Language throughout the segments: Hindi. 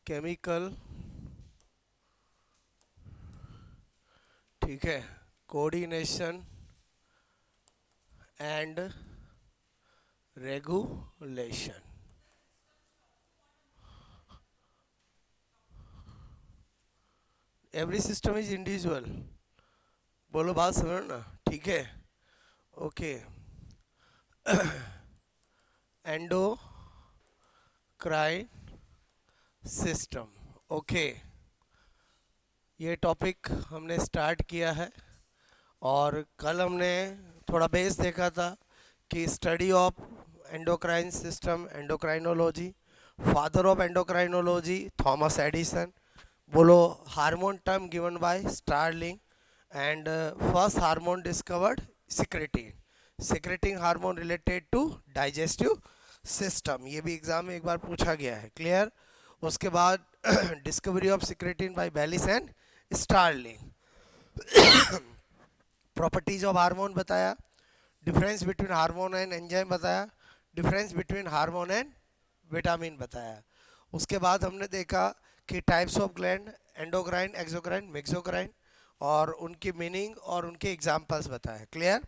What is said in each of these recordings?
केमिकल, ठीक है, coordination and regulation. Every system is individual, बोलो बात समझो ना, ठीक है। ओके, एंडोक्राइन सिस्टम, ओके, ये टॉपिक हमने स्टार्ट किया है। और कल हमने थोड़ा बेस देखा था कि study of endocrine system, endocrinology, father of endocrinology Thomas Addison, बोलो hormone term given by Starling, and first hormone discovered secretin, secreting hormone related to digestive system, ये भी एग्जाम में एक बार पूछा गया है, क्लियर। उसके बाद discovery of secretin by Bayliss and Starling, properties of hormone बताया, difference between hormone and enzyme बताया, difference between hormone and vitamin बताया। उसके बाद हमने देखा कि types of gland, endocrine, exocrine, mexocrine, और उनकी मीनिंग और उनके एग्जाम्पल्स बताए, क्लियर।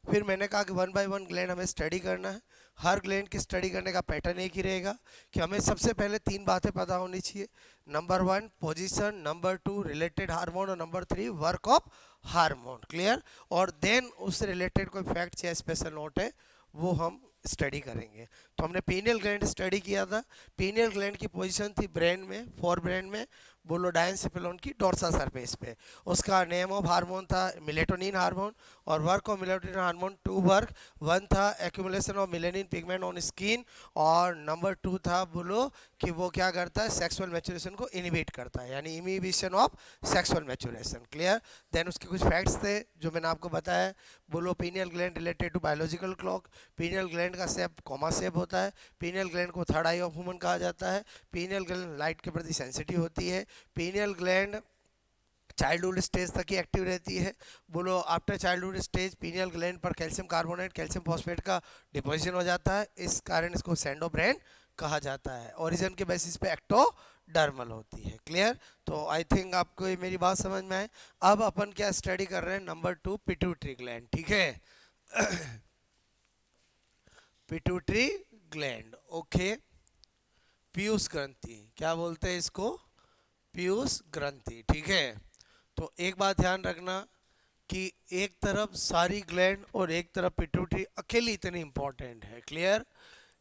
फिर मैंने कहा कि वन बाय वन ग्लैंड हमें स्टडी करना है। हर ग्लैंड की स्टडी करने का पैटर्न एक ही रहेगा कि हमें सबसे पहले तीन बातें पता होनी चाहिए। Number one position, number two related hormone, और number three work of hormone, clear. और देन उससे रिलेटेड कोई फैक्ट या स्पेशल नोट है वो हम स्टडी करेंगे। तो हमने पीनियल ग्लैंड स्टडी किया था। पीनियल ग्लैंड की पोजीशन थी ब्रेन में, फोर ब्रेन में, बोलो डायंसिफिलोन की डोर्सा सरफेस पे। उसका नेम ऑफ हार्मोन था मिलेटोनिन हार्मोन, और work of melatonin hormone two work, one था accumulation of melanin pigment on skin, और नंबर टू था बोलो कि वो क्या करता है, सेक्सुअल मैच्योरेशन को इनिबिट करता है, यानी inhibition of sexual maturation, clear. Then उसके कुछ फैक्ट्स थे जो मैंने आपको बताया, बोलो pineal gland related to biological clock, pineal gland का शेप कॉमा शेप होता है, पीनियल ग्लैंड को थर्ड आई ऑफ ह्यूमन कहा जाता है, पीनियल ग्लैंड लाइट के प्रति सेंसिटिव होती है, पीनियल ग्लैंड चाइल्डहुड स्टेज तक ही एक्टिव रहती है। बोलो after childhood stage pineal gland पर कैल्शियम कार्बोनेट, कैल्शियम फॉस्फेट का डिपोजिशन हो जाता है, इस कारण इसको सैंडोब्रेन कहा जाता है। ओरिजिन के बेसिस पे एक्टोडर्मल होती है, क्लियर। तो आई थिंक आपको ये मेरी बात समझ में आए। अब अपन क्या स्टडी कर रहे हैं, नंबर टू पिट्यूटरी ग्लैंड, ठीक है। Pituitary gland, okay. पीयूष ग्रंथि, क्या बोलते हैं इसको, पीयूष ग्रंथि, ठीक है। तो एक बात ध्यान रखना कि एक तरफ सारी ग्लैंड और एक तरफ पिट्यूटरी अकेली इतनी इंपॉर्टेंट है, क्लियर।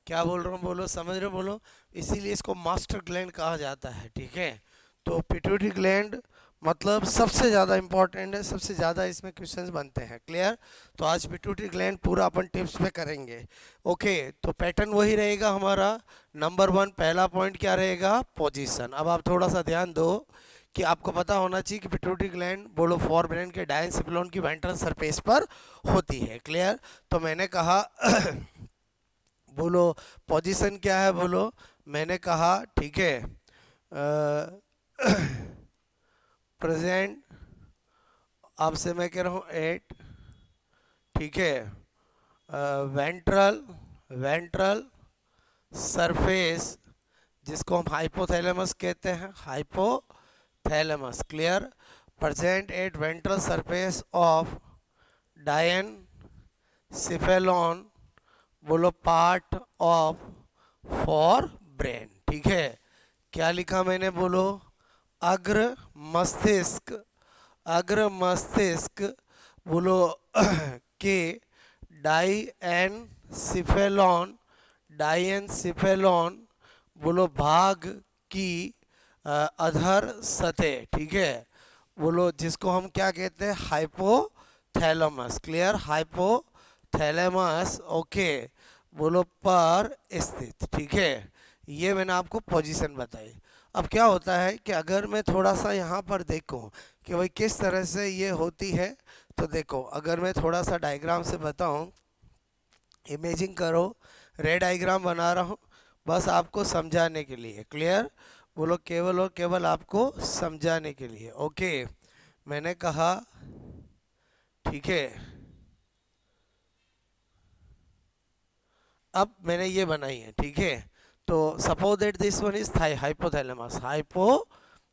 क्या बोल रहा हूँ बोलो, समझ रहे हो बोलो, इसीलिए इसको मास्टर ग्लैंड कहा जाता है, ठीक है। तो पिट्यूटरी ग्लैंड मतलब सबसे ज़्यादा इंपॉर्टेंट है, सबसे ज़्यादा इसमें क्वेश्चंस बनते हैं, क्लियर। तो आज पिट्यूटरी ग्लैंड पूरा अपन टिप्स पे करेंगे, ओके। तो पैटर्न वही रहेगा हमारा। नंबर वन पहला पॉइंट क्या रहेगा, पोजीशन। अब आप थोड़ा सा ध्यान दो कि आपको पता होना चाहिए कि पिट्यूटरी ग्लैंड बोलो फोर ब्रेन के डायंसिफिलोन की वेंट्रल सरफेस पर होती है, क्लियर। तो मैंने कहा बोलो पोजीशन क्या है, बोलो मैंने कहा, ठीक है, प्रेजेंट, आपसे मैं कह रहा हूँ एट, ठीक है, वेंट्रल, वेंट्रल सरफेस, जिसको हम हाइपोथैलेमस कहते हैं, hypothalamus, clear. Present at ventral surface of डायन बोलो पार्ट ऑफ फॉर ब्रेन, ठीक है। क्या लिखा मैंने, बोलो अग्र मस्तिष्क, अग्र मस्तिष्क बोलो के डाई एन सिफेलॉन, डाइएनसिफेलॉन बोलो भाग की अधर सतह, ठीक है, बोलो जिसको हम क्या कहते हैं, हाइपोथैलेमस, क्लियर, हाइपोथैलेमस, ओके, बोलो पर स्थित, ठीक है। ये मैंने आपको पोजीशन बताई। अब क्या होता है कि अगर मैं थोड़ा सा यहाँ पर देखूँ कि भाई किस तरह से ये होती है, तो देखो अगर मैं थोड़ा सा डायग्राम से बताऊँ, इमेजिंग करो, रेड डायग्राम बना रहा हूँ बस आपको समझाने के लिए, क्लियर, बोलो केवल और केवल आपको समझाने के लिए, ओके। मैंने कहा, ठीक है, अब मैंने ये बनाई है, ठीक है। तो suppose that this one is hypothalamus,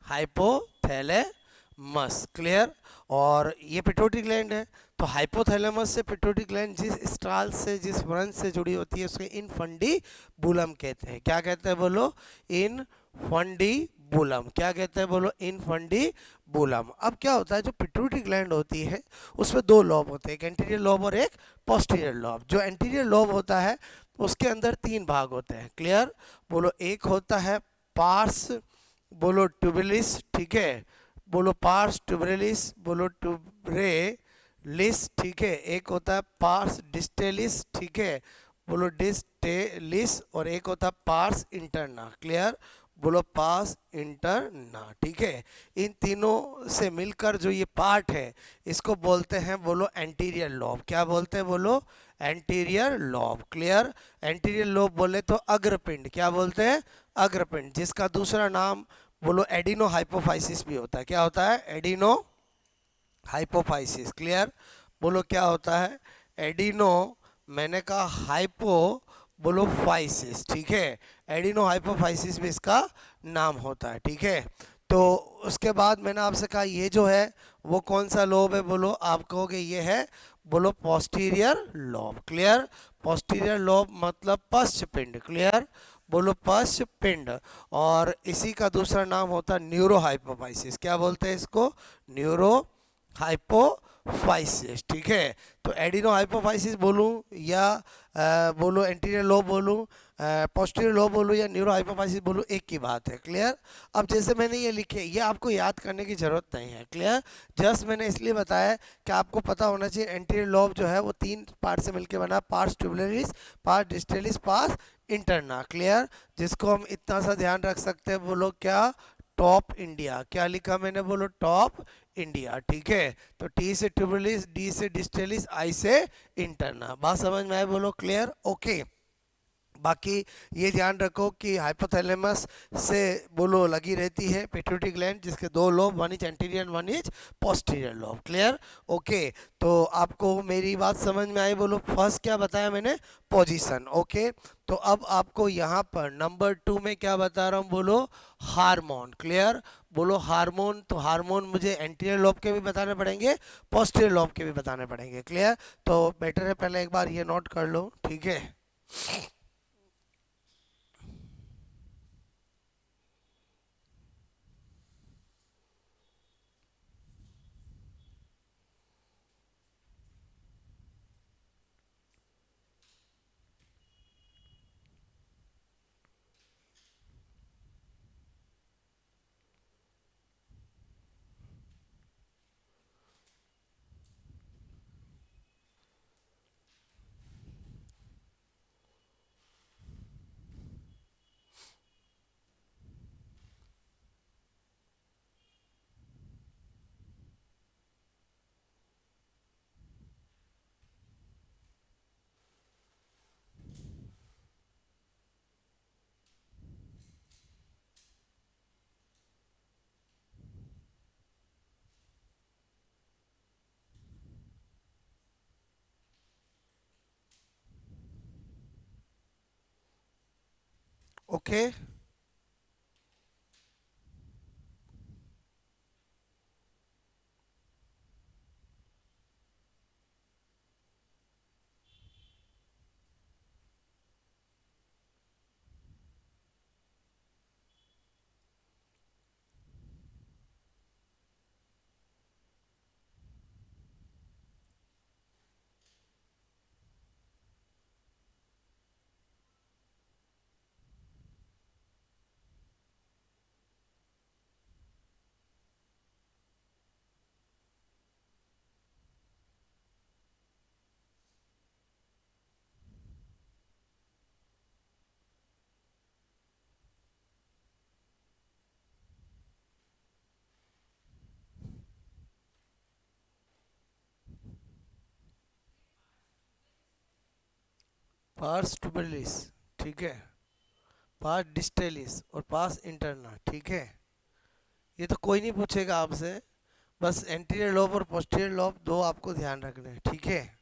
hypothalamus, clear. और ये पिट्यूटरी ग्लैंड है। तो हाइपोथैलेमस से पिट्यूटरी ग्लैंड जिस स्टाल से, जिस वंश से जुड़ी होती है, उसके इनफंडीबुलम कहते हैं। क्या कहते हैं बोलो? इनफंडीबुलम। क्या कहते हैं बोलो? इनफंडीबुलम। अब क्या होता है, जो पिट्यूटरी ग्लैंड होती है उसमें दो लॉब होते हैं, एक एंटीरियर लॉब और एक पोस्टीरियर लॉब। जो एंटीरियर लॉब होता है उसके अंदर तीन भाग होते हैं, क्लियर। बोलो, एक होता है पार्स, बोलो ट्यूबुलिस, ठीक है, बोलो पार्स ट्यूबुलिस, बोलो ट्यूबरेलिस, ठीक है। एक होता है पार्स डिस्टेलिस, ठीक है, बोलो डिस्टेलिस। और एक होता है पार्स इंटरना, क्लियर, बोलो पार्स इंटरना, ठीक है। इन तीनों से मिलकर जो ये पार्ट है इसको बोलते हैं बोलो एंटीरियर लॉब। क्या बोलते हैं बोलो? Anterior lobe, clear. Anterior lobe बोले तो अग्रपिंड, क्या बोलते हैं? अग्रपिंड, जिसका दूसरा नाम बोलो एडिनो हाइपोफाइसिस भी होता है। क्या होता है? Adeno hypophysis, clear. बोलो क्या होता है? एडिनो, मैंने कहा हाइपो, बोलो फाइसिस, ठीक है। एडिनो हाइपोफाइसिस भी इसका नाम होता है, ठीक है। तो उसके बाद मैंने आपसे कहा ये जो है वो कौन सा लोब है? बोलो, आप कहोगे ये है बोलो posterior lobe, clear. Posterior lobe मतलब पश्च पिंड, क्लियर, बोलो पश्च पिंड। और इसी का दूसरा नाम होता है न्यूरो हाइपोफाइसिस। क्या बोलते हैं इसको? न्यूरो हाइपोफाइसिस, ठीक है। तो एडिनो हाइपोफाइसिस बोलूं या बोलो एंटीरियर लोब बोलूं, पोस्टीरियर लोब बोलूं या न्यूरो हाइपोफाइसिस बोलूं, एक की बात है, क्लियर। अब जैसे मैंने ये लिखे, ये आपको याद करने की ज़रूरत नहीं है, क्लियर। जस्ट मैंने इसलिए बताया कि आपको पता होना चाहिए एंटीरियर लोब जो है वो तीन पार्ट से मिलकर बना, pars tuberalis, pars distalis, pars interna, clear. जिसको हम इतना सा ध्यान रख सकते हैं, बोलो क्या? Top India. क्या लिखा मैंने? बोलो टॉप इंडिया, ठीक है। तो टी से ट्यूबुलिस, डी से डिस्टेलिस, आई से इंटरना। बात समझ में आए? बोलो क्लियर, ओके। बाकी ये ध्यान रखो कि हाइपोथैलेमस से बोलो लगी रहती है पिट्यूटरी ग्लैंड, जिसके दो lobe, one is anterior one is posterior lobe, clear, okay. तो आपको मेरी बात समझ में आई? बोलो फर्स्ट क्या बताया मैंने? Position, okay. तो अब आपको यहाँ पर नंबर 2 में क्या बता रहा हूँ? बोलो हार्मोन, क्लियर। बोलो हार्मोन। तो हार्मोन मुझे एंटीरियर लोब के भी बताने पड़ेंगे, पोस्टीरियर लोब के भी बताने पड़ेंगे, क्लियर। तो बेटर है पहले एक बार ये नोट कर लो, ठीक है। ओके, पार्स ट्यूबुलिस, ठीक है, पार्स डिस्टेलिस और पार्स इंटरना, ठीक है। ये तो कोई नहीं पूछेगा आपसे, बस एंटीरियर लोब और पोस्टीरियर लोब दो आपको ध्यान रखने हैं, ठीक है।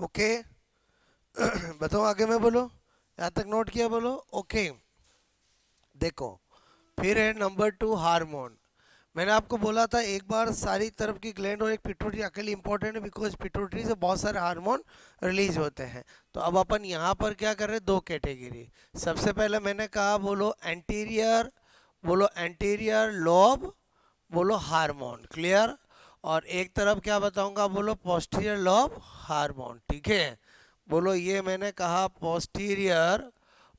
ओके बताओ आगे मैं बोलो, यहाँ तक नोट किया, बोलो ओके। देखो फिर है नंबर 2 हार्मोन। मैंने आपको बोला था एक बार सारी तरफ की ग्लैंड और एक पिट्यूटरी अकेले इंपॉर्टेंट है बिकॉज पिट्यूटरी से बहुत सारे हार्मोन रिलीज होते हैं। तो अब अपन यहाँ पर क्या कर रहे हैं, दो कैटेगरी। सबसे पहले मैंने कहा बोलो एंटीरियर, बोलो एंटीरियर लोब, बोलो हार्मोन, क्लियर। और एक तरफ क्या बताऊंगा, बोलो पोस्टीरियर लोब हार्मोन, ठीक है। बोलो ये मैंने कहा पोस्टीरियर,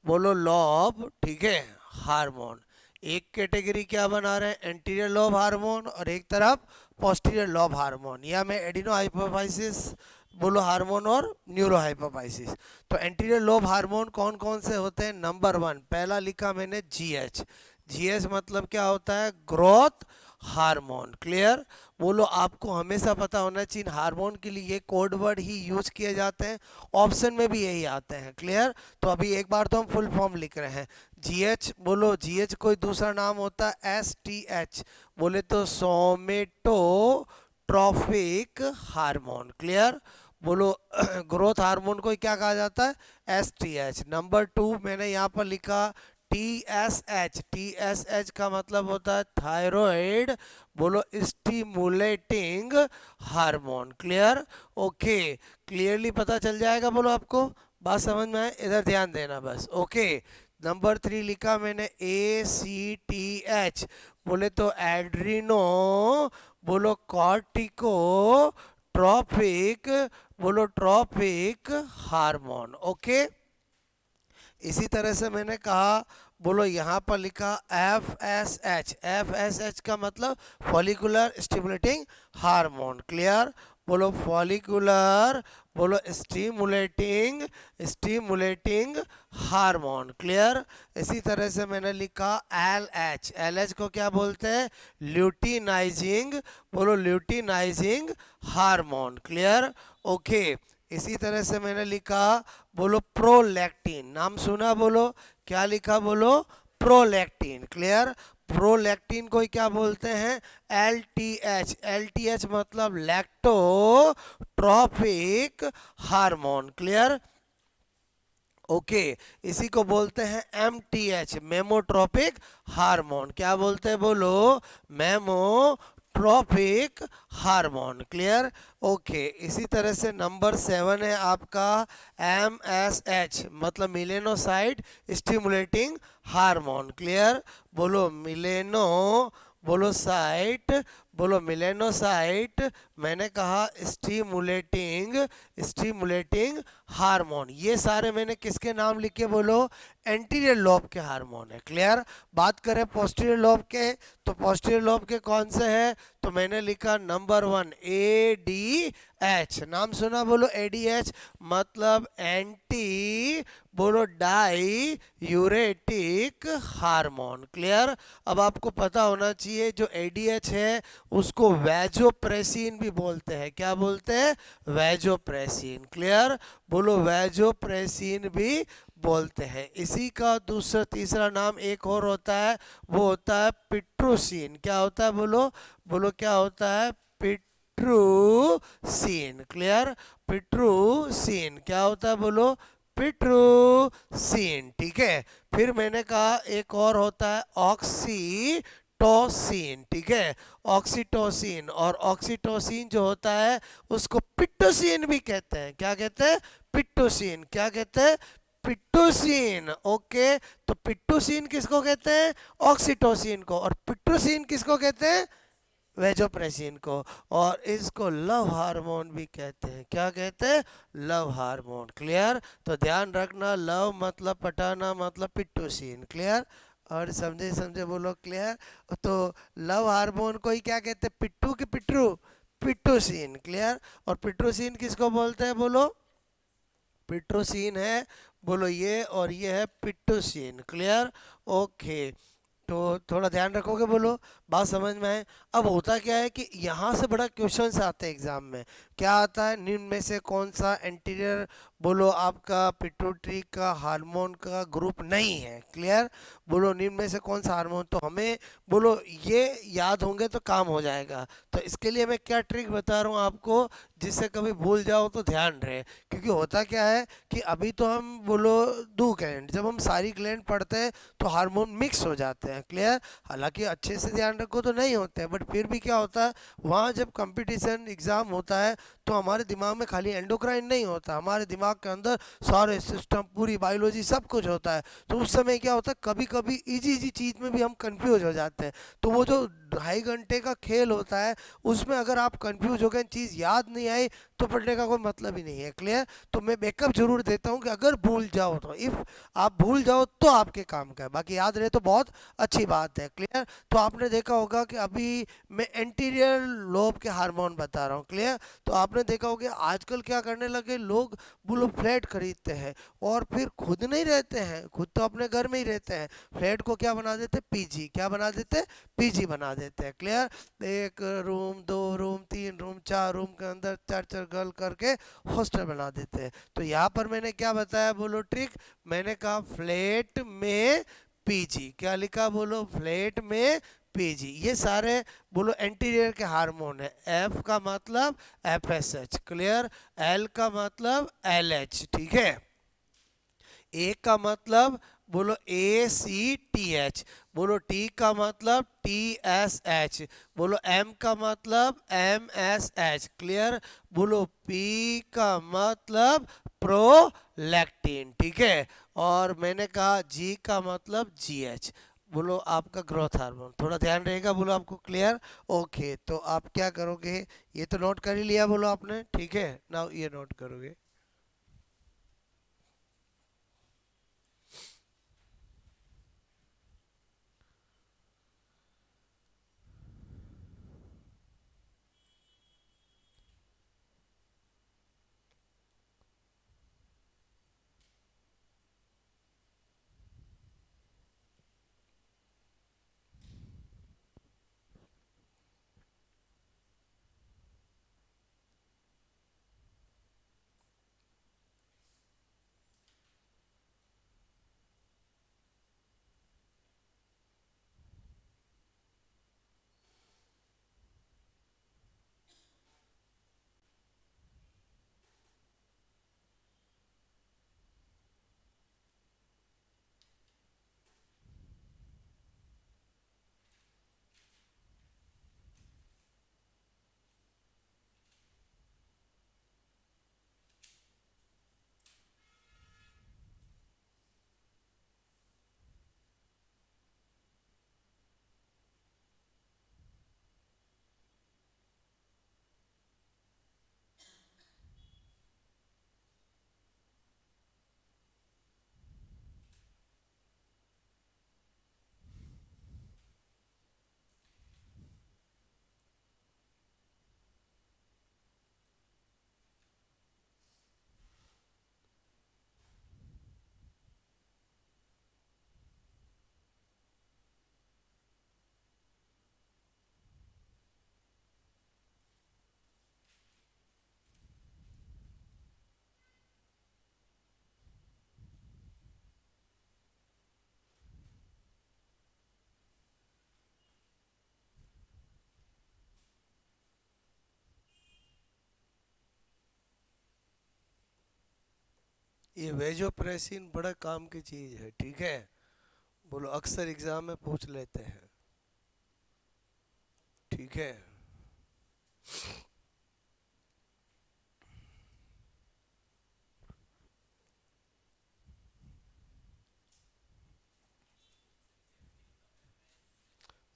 बोलो लॉब, ठीक है, हार्मोन। एक कैटेगरी क्या बना रहे हैं, एंटीरियर लॉब हार्मोन, और एक तरफ पोस्टीरियर लॉब हार्मोन, या मैं एडिनो हाइपोफाइसिस बोलो हार्मोन और न्यूरो हाइपोफाइसिस। तो एंटीरियर लोब हार्मोन कौन कौन से होते हैं, नंबर 1 पहला लिखा मैंने जीएच। जीएच मतलब क्या होता है, ग्रोथ हार्मोन, क्लियर। बोलो आपको हमेशा पता होना चाहिए हार्मोन के लिए ये कोड वर्ड ही यूज किए जाते हैं, ऑप्शन में भी यही आते हैं, क्लियर। तो अभी एक बार तो हम फुल फॉर्म लिख रहे हैं। जीएच, बोलो जीएच कोई दूसरा नाम होता है एसटीएच, बोले तो सोमेटो ट्रॉफिक हार्मोन, क्लियर। बोलो ग्रोथ हार्मोन को क्या कहा जाता है, एसटीएच। नंबर 2 मैंने यहाँ पर लिखा टीएसएच। टीएसएच का मतलब होता है थायराइड, बोलो stimulating hormone, clear. Okay, clearly पता चल जाएगा, बोलो आपको बात समझ में आए, इधर ध्यान देना बस, ओके। नंबर 3 लिखा मैंने ए सी टी एच, बोले तो एड्रीनो, बोलो कॉर्टिको ट्रॉपिक, बोलो ट्रॉपिक हार्मोन, ओके। इसी तरह से मैंने कहा, बोलो यहाँ पर लिखा F S H. F S H का मतलब फॉलिकुलर स्टिमुलेटिंग हार्मोन, क्लियर। बोलो फॉलिकुलर, बोलो स्टिमुलेटिंग, स्टिमुलेटिंग हार्मोन, क्लियर। इसी तरह से मैंने लिखा एल एच। एल एच को क्या बोलते हैं, ल्यूटिनाइजिंग, बोलो ल्यूटिनाइजिंग हार्मोन, क्लियर, ओके। इसी तरह से मैंने लिखा, बोलो प्रोलैक्टिन, नाम सुना, बोलो क्या लिखा, बोलो प्रोलैक्टिन, क्लियर। प्रोलैक्टिन को क्या बोलते हैं, L T H. L T H मतलब lactotropic hormone, clear, okay. इसी को बोलते हैं M T H, mammotropic hormone. क्या बोलते हैं, बोलो mammotropic hormone, clear, okay. इसी तरह से नंबर 7 है आपका एम एस एच, मतलब मिलेनोसाइट स्टिमुलेटिंग हार्मोन, क्लियर। बोलो मिलेनो, बोलो साइट, बोलो मिलेनोसाइट, मैंने कहा स्टिमुलेटिंग, स्टिमुलेटिंग हार्मोन। ये सारे मैंने किसके नाम लिखे, बोलो एंटीरियर लोब के हार्मोन है, क्लियर। बात करें पोस्टीरियर लोब के, तो पोस्टीरियर लोब के कौन से हैं, तो मैंने लिखा नंबर 1 ए डी एच, नाम सुना, बोलो एडीएच मतलब एंटी, बोलो डाई यूरेटिक हार्मोन, क्लियर। अब आपको पता होना चाहिए जो एडीएच है उसको वैजोप्रेसिन भी बोलते हैं, क्या बोलते हैं, वैजोप्रेसिन, क्लियर। बोलो वैजोप्रेसिन भी बोलते हैं। इसी का दूसरा तीसरा नाम एक और होता है, वो होता है पिट्रोसिन। क्या होता है, बोलो, बोलो क्या होता है, पिट्रोसिन, क्लियर। पिट्रोसिन क्या होता है, बोलो पिट्रोसिन, ठीक है। फिर मैंने कहा एक और होता है ऑक्सीटोसिन, ठीक है, ऑक्सीटोसिन। और ऑक्सीटोसिन जो होता है उसको पिट्टोसिन भी कहते हैं, क्या कहते हैं, पिट्टोसिन, क्या कहते हैं, पिट्टोसिन, ओके। तो पिट्टोसिन किसको कहते हैं, ऑक्सीटोसिन को, और पिट्टोसिन किसको कहते हैं, वेजोप्रेसिन को। और इसको लव हार्मोन भी कहते हैं, क्या कहते हैं, लव हार्मोन, क्लियर। तो ध्यान रखना, लव मतलब पटाना मतलब पिट्टोसिन, क्लियर। और समझे समझे, बोलो क्लियर। तो लव हार्मोन को ही क्या कहते हैं, पिट्टू के पिट्रू, पिट्टोसिन, क्लियर। और पिट्रोसिन किसको बोलते हैं, बोलो पिट्रोसिन है, बोलो ये, और ये है पिट्टोसिन, क्लियर, ओके। तो थोड़ा ध्यान रखोगे, बोलो। बात समझ में आए? अब होता क्या है कि यहाँ से बड़ा क्वेश्चंस आते हैं एग्जाम में। क्या आता है, निम्न में से कौन सा एंटीरियर बोलो आपका पिट्यूटरी का हार्मोन का ग्रुप नहीं है? क्लियर? बोलो निम्न में से कौन सा हार्मोन, तो हमें बोलो ये याद होंगे तो काम हो जाएगा। तो इसके लिए मैं क्या ट्रिक बता रहा हूँ आपको, जिससे कभी भूल जाओ तो ध्यान रहे। क्योंकि होता क्या है कि अभी तो हम बोलो दो ग्लैंड, जब हम सारी ग्लैंड पढ़ते हैं तो हार्मोन मिक्स हो जाते हैं। क्लियर? हालांकि अच्छे से ध्यान रखो तो नहीं होते हैं, बट फिर भी क्या होता है, वहाँ जब कंपटीशन एग्जाम होता है तो हमारे दिमाग में खाली एंडोक्राइन नहीं होता, हमारे दिमाग के अंदर सारे सिस्टम, पूरी बायोलॉजी, सब कुछ होता है। तो उस समय क्या होता है, कभी कभी इजी इजी चीज़ में भी हम कंफ्यूज हो जाते हैं। तो वो जो 2.5 घंटे का खेल होता है, उसमें अगर आप कंफ्यूज हो गए, चीज़ याद नहीं आई, तो पढ़ने का कोई मतलब ही नहीं है। क्लियर? तो मैं बैकअप जरूर देता हूँ कि अगर भूल जाओ तो, इफ़ आप भूल जाओ तो आपके काम का है, बाकी याद रहे तो बहुत अच्छी बात है। क्लियर? तो आपने देखा होगा कि अभी मैं एंटीरियर लोब के हार्मोन बता रहा हूँ। क्लियर? तो आपने देखा होगा आजकल क्या करने लगे लोग, वो फ्लैट खरीदते हैं और फिर खुद नहीं रहते हैं, खुद तो अपने घर में ही रहते हैं, फ्लैट को क्या बना देते, पीजी। क्या बना देते? पीजी बना देते हैं। Clear? 1 room, 2 room, 3 room, 4 room के अंदर चार चार गर्ल करके हॉस्टल बना देते हैं। तो यहाँ पर मैंने क्या बताया बोलो ट्रिक, मैंने कहा फ्लैट में पीजी। क्या लिखा बोलो? फ्लैट में पीजी। ये सारे बोलो एंटीरियर के हार्मोन है। एफ का मतलब एफएसएच। क्लियर? एल का मतलब एलएच। ठीक है? ए का मतलब बोलो ए सी टी एच। बोलो टी का मतलब टी एस एच। बोलो एम का मतलब एम एस एच। क्लियर? बोलो पी का मतलब प्रोलैक्टिन। ठीक है? और मैंने कहा जी का मतलब जी एच। बोलो आपका ग्रोथ हार्मोन, थोड़ा ध्यान रहेगा बोलो आपको। क्लियर? ओके, तो आप क्या करोगे, ये तो नोट कर ही लिया बोलो आपने, ठीक है ना? ये नोट करोगे। ये वेजोप्रेसिन बड़ा काम की चीज़ है। ठीक है? बोलो अक्सर एग्जाम में पूछ लेते हैं। ठीक है?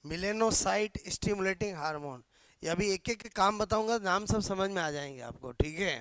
Melanocyte stimulating hormone. ये अभी एक एक काम बताऊंगा, नाम सब समझ में आ जाएंगे आपको। ठीक है?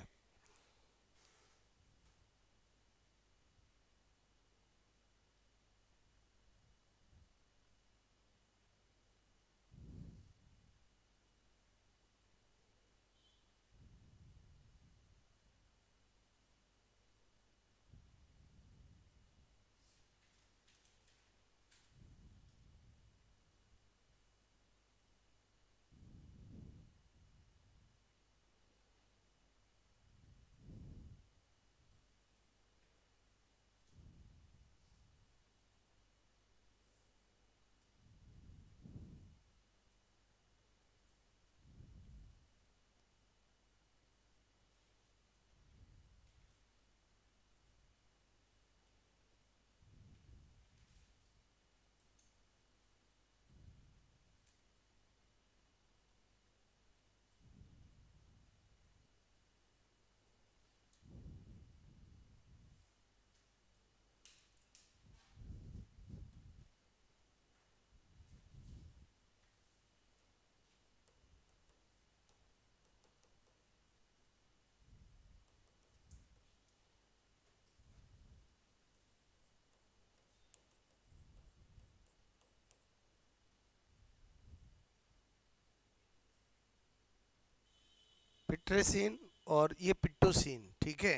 पिट्रेसिन और ये पिट्टोसिन, ठीक है,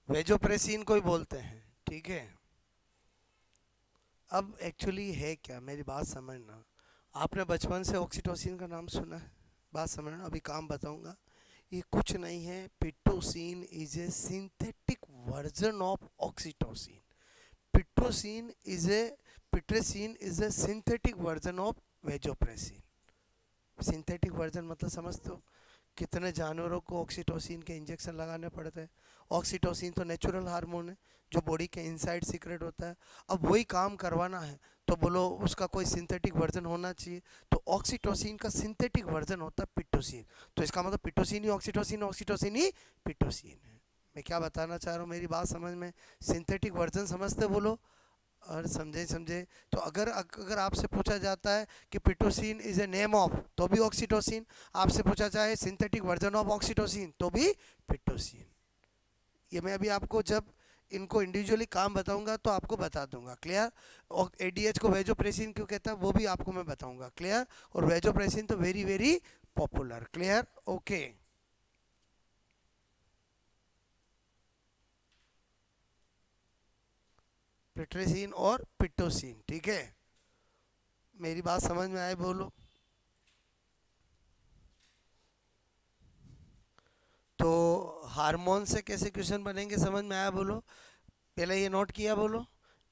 वेजोप्रेसिन को ही बोलते हैं, ठीक है। अब एक्चुअली है क्या, मेरी बात समझना। आपने बचपन से ऑक्सीटोसिन का नाम सुना है, बात समझना, अभी काम बताऊंगा। ये कुछ नहीं है, Pitocin is a synthetic version of oxytocin. Pitrosin is a Pitressin is a synthetic version of vasopressin. Synthetic version मतलब समझते हो, कितने जानवरों को ऑक्सीटोसिन के इंजेक्शन लगाने पड़ते हैं। ऑक्सीटोसिन तो नेचुरल हार्मोन है जो बॉडी के इनसाइड सीक्रेट होता है। अब वही काम करवाना है तो बोलो उसका कोई सिंथेटिक वर्जन होना चाहिए, तो ऑक्सीटोसिन का सिंथेटिक वर्जन होता है पिट्टोसिन। तो इसका मतलब पिट्टोसिन ही ऑक्सीटोसिन, ऑक्सीटोसिन ही पिट्टोसिन है। मैं क्या बताना चाह रहा हूँ, मेरी बात समझ में, सिंथेटिक वर्जन समझते बोलो, और समझे समझे। तो अगर अगर आपसे पूछा जाता है कि Pitocin is a name of, तो भी ऑक्सीटोसिन। आपसे पूछा जाए सिंथेटिक वर्जन ऑफ ऑक्सीटोसिन, तो भी पिटोसिन। ये मैं अभी आपको जब इनको इंडिविजुअली काम बताऊंगा तो आपको बता दूंगा, क्लियर। और एडीएच को वेजोप्रेसिन क्यों कहता है वो भी आपको मैं बताऊंगा, क्लियर। और वेजोप्रेसिन तो very very popular, clear, okay. Pitressin और पिटोसिन, ठीक है, मेरी बात समझ में आए बोलो। तो हार्मोन से कैसे क्वेश्चन बनेंगे समझ में आया बोलो, पहले ये नोट किया बोलो,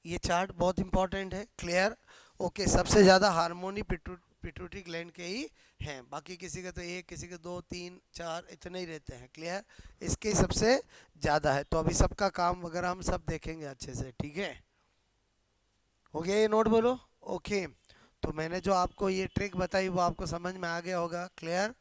ये चार्ट बहुत इंपॉर्टेंट है, क्लियर, ओके। सबसे ज़्यादा हार्मोन ही पिट्यूटरी ग्लैंड के ही हैं, बाकी किसी के तो एक, किसी के दो, तीन, चार, इतने ही रहते हैं, क्लियर। इसके ही सबसे ज़्यादा है। तो अभी सबका काम वगैरह हम सब देखेंगे अच्छे से, ठीक है, हो गया ये नोट बोलो, ओके। तो मैंने जो आपको ये ट्रिक बताई वो आपको समझ में आ गया होगा, क्लियर।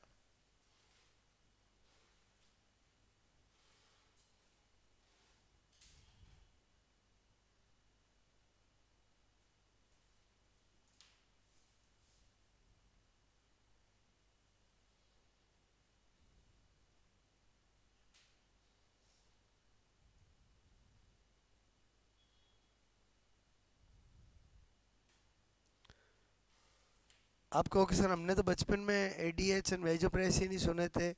आपको कि सर हमने तो बचपन में एडीएच एंड वेजोप्रेसिन ही सुने थे,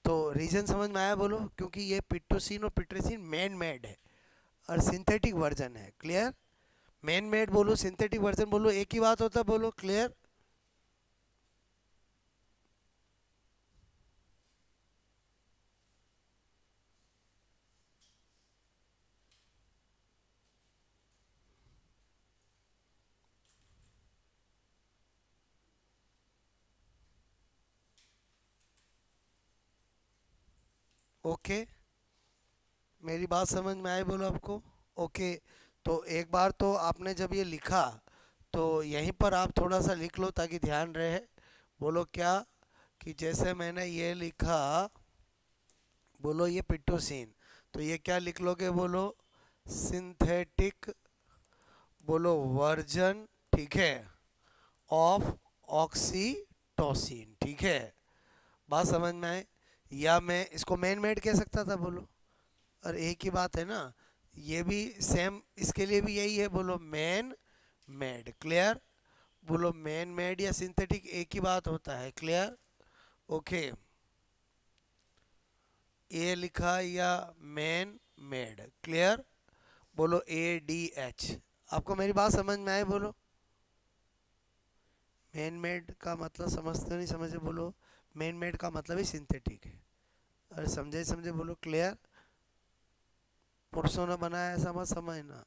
तो रीजन समझ में आया बोलो, क्योंकि ये पिट्टोसिन और पिट्रेसिन मैन मेड है और सिंथेटिक वर्जन है, क्लियर। मैन मेड बोलो, सिंथेटिक वर्जन बोलो, एक ही बात होता है बोलो, क्लियर। ओके, मेरी बात समझ में आई बोलो आपको, ओके। तो एक बार तो आपने जब ये लिखा तो यहीं पर आप थोड़ा सा लिख लो ताकि ध्यान रहे, बोलो क्या, कि जैसे मैंने ये लिखा, बोलो ये पिट्टोसिन, तो ये क्या लिख लोगे बोलो, सिंथेटिक, बोलो वर्जन, ठीक है, ऑफ ऑक्सीटोसिन, ठीक है, बात समझ में आए। या मैं इसको मैन मेड कह सकता था बोलो, और एक ही बात है ना, ये भी सेम, इसके लिए भी यही है, बोलो मैन मेड, क्लियर। बोलो मैन मेड या सिंथेटिक एक ही बात होता है, क्लियर, ओके। ए लिखा या मैन मेड, क्लियर, बोलो ADH। आपको मेरी बात समझ में आए बोलो, मैन मेड का मतलब समझते हो नहीं समझे बोलो, मैन मेड का मतलब ही सिंथेटिक है, अरे समझे समझे बोलो, क्लियर। पुरुषों ने बनाया ऐसा मत समझना,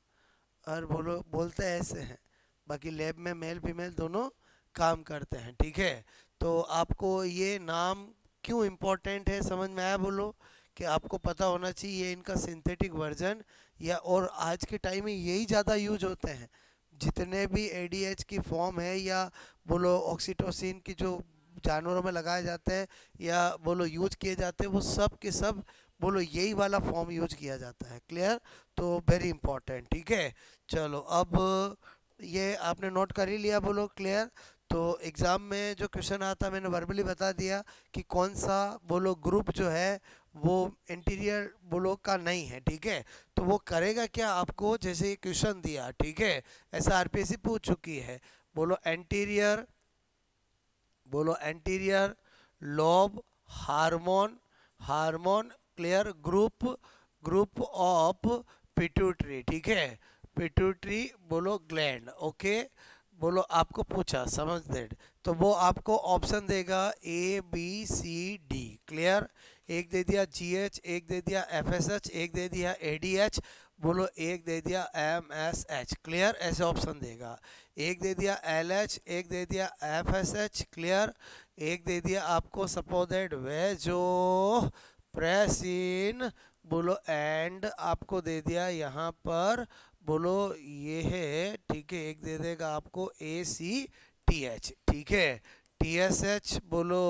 और बोलो बोलते ऐसे हैं, बाकी लैब में मेल फीमेल दोनों काम करते हैं, ठीक है। तो आपको ये नाम क्यों इम्पोर्टेंट है समझ में आया बोलो, कि आपको पता होना चाहिए ये इनका सिंथेटिक वर्जन, या और आज के टाइम में यही ज़्यादा यूज होते हैं, जितने भी ADH की फॉर्म है, या बोलो ऑक्सीटोसिन की जो जानवरों में लगाए जाते हैं या बोलो यूज किए जाते हैं, वो सब के सब बोलो यही वाला फॉर्म यूज किया जाता है, क्लियर। तो वेरी इंपॉर्टेंट, ठीक है। चलो अब ये आपने नोट कर ही लिया बोलो, क्लियर। तो एग्ज़ाम में जो क्वेश्चन आता मैंने वर्बली बता दिया कि कौन सा बोलो ग्रुप जो है वो इंटीरियर बोलो का नहीं है, ठीक है। तो वो करेगा क्या आपको, जैसे ये क्वेश्चन दिया, ठीक है, ऐसा RPSC पूछ चुकी है, बोलो एंटीरियर, बोलो anterior lobe hormone hormone clear, group of pituitary, ठीक है, पिट्यूटरी बोलो ग्लैंड, ओके, बोलो आपको पूछा समझ दैट, तो वो आपको ऑप्शन देगा A B C D, clear, एक दे दिया जी एच, एक दे दिया एफ एस एच, एक दे दिया ए डी एच, बोलो एक दे दिया एम एस एच, क्लियर, ऐसे ऑप्शन देगा, एक दे दिया एल एच, एक दे दिया एफ एस एच, क्लियर, एक दे दिया आपको सपोजेड वेजो प्रेसिन, बोलो एंड आपको दे दिया यहाँ पर बोलो ये है, ठीक है, एक दे देगा आपको ए सी टी एच, ठीक है, टी एस एच बोलो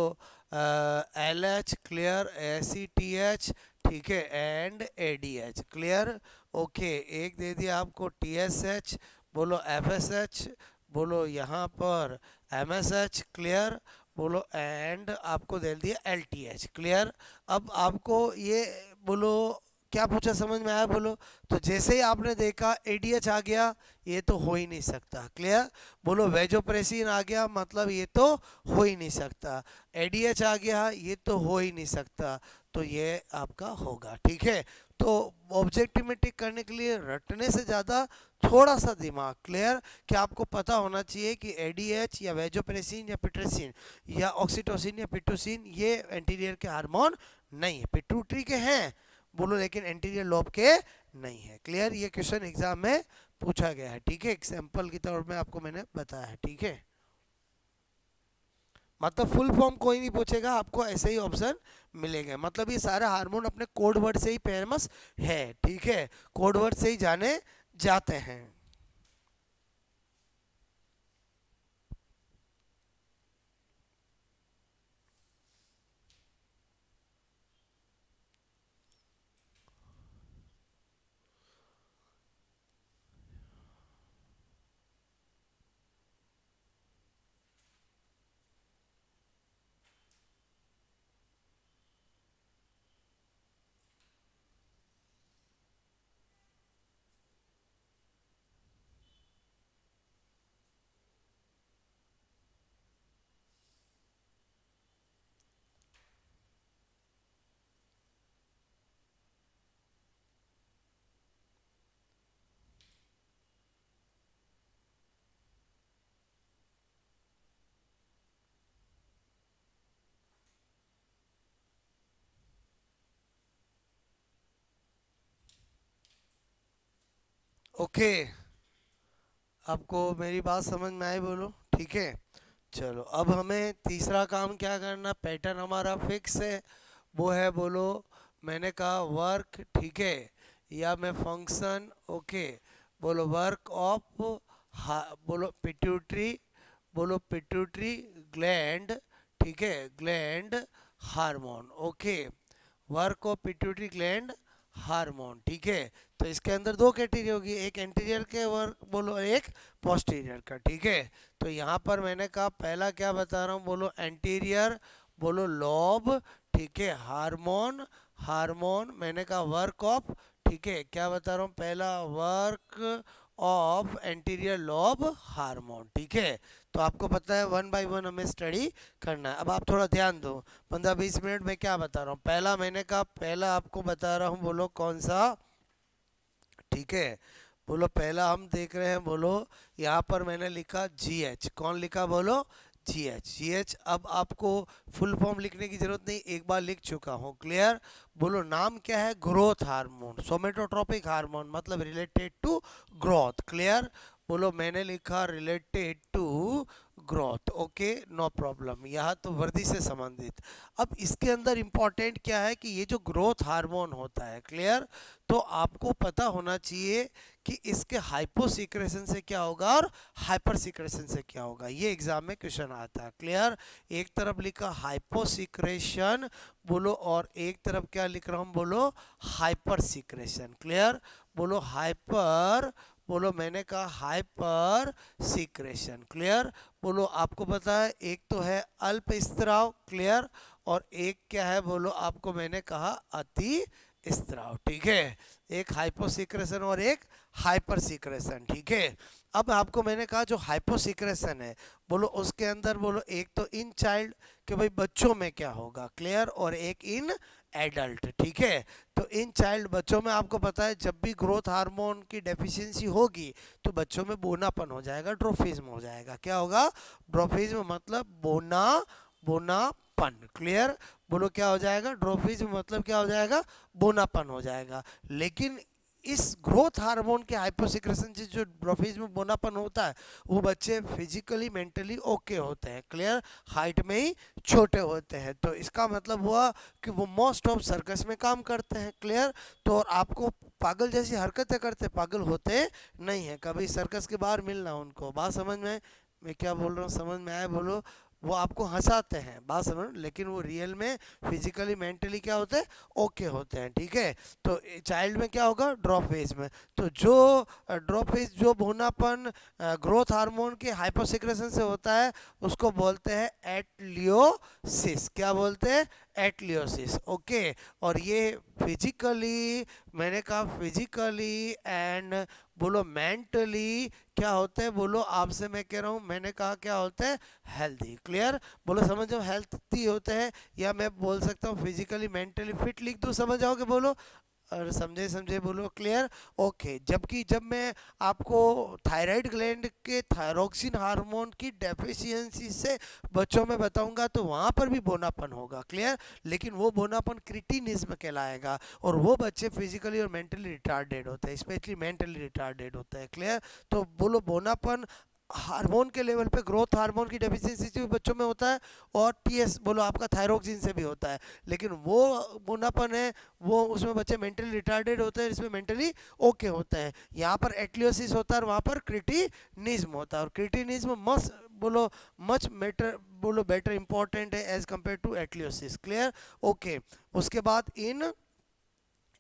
एल एच, क्लियर, ए सी टी एच, ठीक है, and A D H, clear, okay, एक दे दिया आपको टी एस एच, बोलो एफ एस एच, बोलो यहाँ पर एम एस एच, क्लियर, बोलो एंड आपको दे दिया एल टी एच, क्लियर। अब आपको ये बोलो क्या पूछा समझ में आया बोलो, तो जैसे ही आपने देखा एडीएच आ गया, ये तो हो ही नहीं सकता, क्लियर, बोलो वेजोप्रेसिन आ गया, मतलब ये तो हो ही नहीं सकता, एडीएच आ गया, ये तो हो ही नहीं सकता, तो ये आपका होगा, ठीक है। तो ऑब्जेक्टिव में टिक करने के लिए रटने से ज़्यादा थोड़ा सा दिमाग, क्लियर, कि आपको पता होना चाहिए कि एडीएच या वेजोप्रेसिन या पिट्रेसिन या ऑक्सीटोसिन या पिटोसिन ये एंटीरियर के हार्मोन नहीं है, पिट्यूटरी के हैं बोलो, लेकिन एंटीरियर लोब के नहीं है, क्लियर, ये क्वेश्चन एग्जाम में पूछा गया है, ठीक है, एग्जाम्पल की तौर में आपको मैंने बताया है, ठीक है, मतलब फुल फॉर्म कोई नहीं पूछेगा, आपको ऐसे ही ऑप्शन मिलेंगे, मतलब ये सारे हार्मोन अपने कोड वर्ड से ही फेमस है, ठीक है, कोड वर्ड से ही जाने जाते हैं। ओके, आपको मेरी बात समझ में आई बोलो, ठीक है, चलो अब हमें तीसरा काम क्या करना, पैटर्न हमारा फिक्स है, वो है बोलो मैंने कहा वर्क, ठीक है, या मैं फंक्शन, ओके, बोलो वर्क ऑफ बोलो पिट्यूटरी, बोलो पिट्यूटरी ग्लैंड, ठीक है, gland hormone, okay, work of pituitary gland hormone, ठीक है, तो इसके अंदर दो कैटेगरी होगी, एक एंटीरियर के वर्क बोलो, एक पोस्टीरियर का, ठीक है, तो यहाँ पर मैंने कहा पहला क्या बता रहा हूँ बोलो एंटीरियर, बोलो लॉब, ठीक है, हार्मोन, हार्मोन मैंने कहा वर्क ऑफ, ठीक है, क्या बता रहा हूँ पहला work of anterior lobe hormone, ठीक है, तो आपको पता है वन बाय वन हमें स्टडी करना है। अब आप थोड़ा ध्यान दो, 15-20 मिनट में क्या बता रहा हूँ, पहला मैंने कहा पहला आपको बता रहा हूँ बोलो कौन सा, ठीक है, बोलो पहला हम देख रहे हैं बोलो, यहाँ पर मैंने लिखा जी एच, कौन लिखा बोलो जी एच, जी एच, अब आपको फुल फॉर्म लिखने की जरूरत नहीं, एक बार लिख चुका हूँ, क्लियर, बोलो नाम क्या है, ग्रोथ हार्मोन, सोमेटोट्रोपिक हार्मोन, मतलब रिलेटेड टू ग्रोथ, क्लियर, बोलो मैंने लिखा related to growth, okay, no problem, यहाँ तो वर्दी से संबंधित। अब इसके अंदर इंपॉर्टेंट क्या है कि ये जो ग्रोथ हार्मोन होता है, क्लियर, तो आपको पता होना चाहिए कि इसके हाइपोसिक्रेशन से क्या होगा और हाइपर सिक्रेशन से क्या होगा, ये एग्जाम में क्वेश्चन आता है, क्लियर, एक तरफ लिखा हाइपोसिक्रेशन बोलो, और एक तरफ क्या लिख रहा हूँ बोलो हाइपर सिक्रेशन, क्लियर, बोलो हाइपर, बोलो मैंने कहा हाइपर सिक्रेशन, क्लियर, बोलो आपको पता है एक तो है अल्प स्त्राव, क्लियर, और एक क्या है बोलो आपको मैंने कहा अति स्त्राव, ठीक है, एक हाइपोसिक्रेशन और एक हाइपर सिक्रेशन, ठीक है। अब आपको मैंने कहा जो हाइपोसिक्रेशन है बोलो उसके अंदर बोलो एक तो इन चाइल्ड कि भाई बच्चों में क्या होगा, क्लियर, और एक इन एडल्ट, ठीक है। तो इन चाइल्ड बच्चों में आपको पता है जब भी ग्रोथ हार्मोन की डेफिशिएंसी होगी तो बच्चों में बोनापन हो जाएगा, ड्रोफिज्म हो जाएगा। क्या होगा? ड्रोफिज्म मतलब बोनापन। क्लियर? बोलो क्या हो जाएगा? ड्रोफिज्म मतलब क्या हो जाएगा? बोनापन हो जाएगा। लेकिन इस ग्रोथ हार्मोन के हाइपोसिक्रेशन से जो ड्रोफिज्म बोनापन होता है वो बच्चे फिजिकली मेंटली ओके होते हैं। क्लियर? हाइट में ही छोटे होते हैं। तो इसका मतलब हुआ कि वो मोस्ट ऑफ सर्कस में काम करते हैं। क्लियर? तो और आपको पागल जैसी हरकतें करते, पागल होते नहीं है। कभी सर्कस के बाहर मिलना उनको, बात समझ में? मैं क्या बोल रहा हूँ समझ में आया? बोलो। वो आपको हंसाते हैं, बात समझ, लेकिन वो रियल में फिजिकली मेंटली क्या होते हैं? ओके होते हैं। ठीक है? तो चाइल्ड में क्या होगा? ड्रॉप फेज में। तो जो ड्रॉप फेज, जो भूनापन ग्रोथ हार्मोन के हाइपोसिक्रेशन से होता है उसको बोलते हैं एटलियोसिस। क्या बोलते हैं? एटलियोसिस। ओके। और ये फिजिकली, मैंने कहा फिजिकली एंड बोलो मेंटली क्या होते हैं? बोलो आपसे मैं कह रहा हूँ, मैंने कहा क्या होते हैं? हेल्दी। क्लियर? बोलो समझो, हेल्थी होते हैं। या मैं बोल सकता हूँ फिजिकली मेंटली फिट लिख दूँ, समझ जाओगे? बोलो। और समझे समझे बोलो। क्लियर? ओके। जबकि जब मैं आपको थायराइड ग्लैंड के थायरोक्सिन हार्मोन की डेफिशिएंसी से बच्चों में बताऊंगा तो वहाँ पर भी बोनापन होगा। क्लियर? लेकिन वो बोनापन क्रिटिनिज्म कहलाएगा और वो बच्चे फिजिकली और मेंटली रिटार्डेड होते हैं, स्पेशली मेंटली रिटार्डेड होते हैं। क्लियर? तो बोलो बोनापन हार्मोन के लेवल पे ग्रोथ हार्मोन की डेफिशिएंसी से भी बच्चों में होता है और टीएस बोलो आपका थायरोक्सिन से भी होता है। लेकिन वो बोनापन है वो, उसमें बच्चे मेंटली रिटार्डेड होते हैं, इसमें मेंटली ओके होते हैं। यहाँ पर एटलियोसिस होता है और वहाँ पर क्रिटिनिज्म होता है। और क्रिटिनिज्म मस बोलो मच बेटर, बोलो बेटर इंपॉर्टेंट है as compare to ateleiosis. Clear? Okay. उसके बाद इन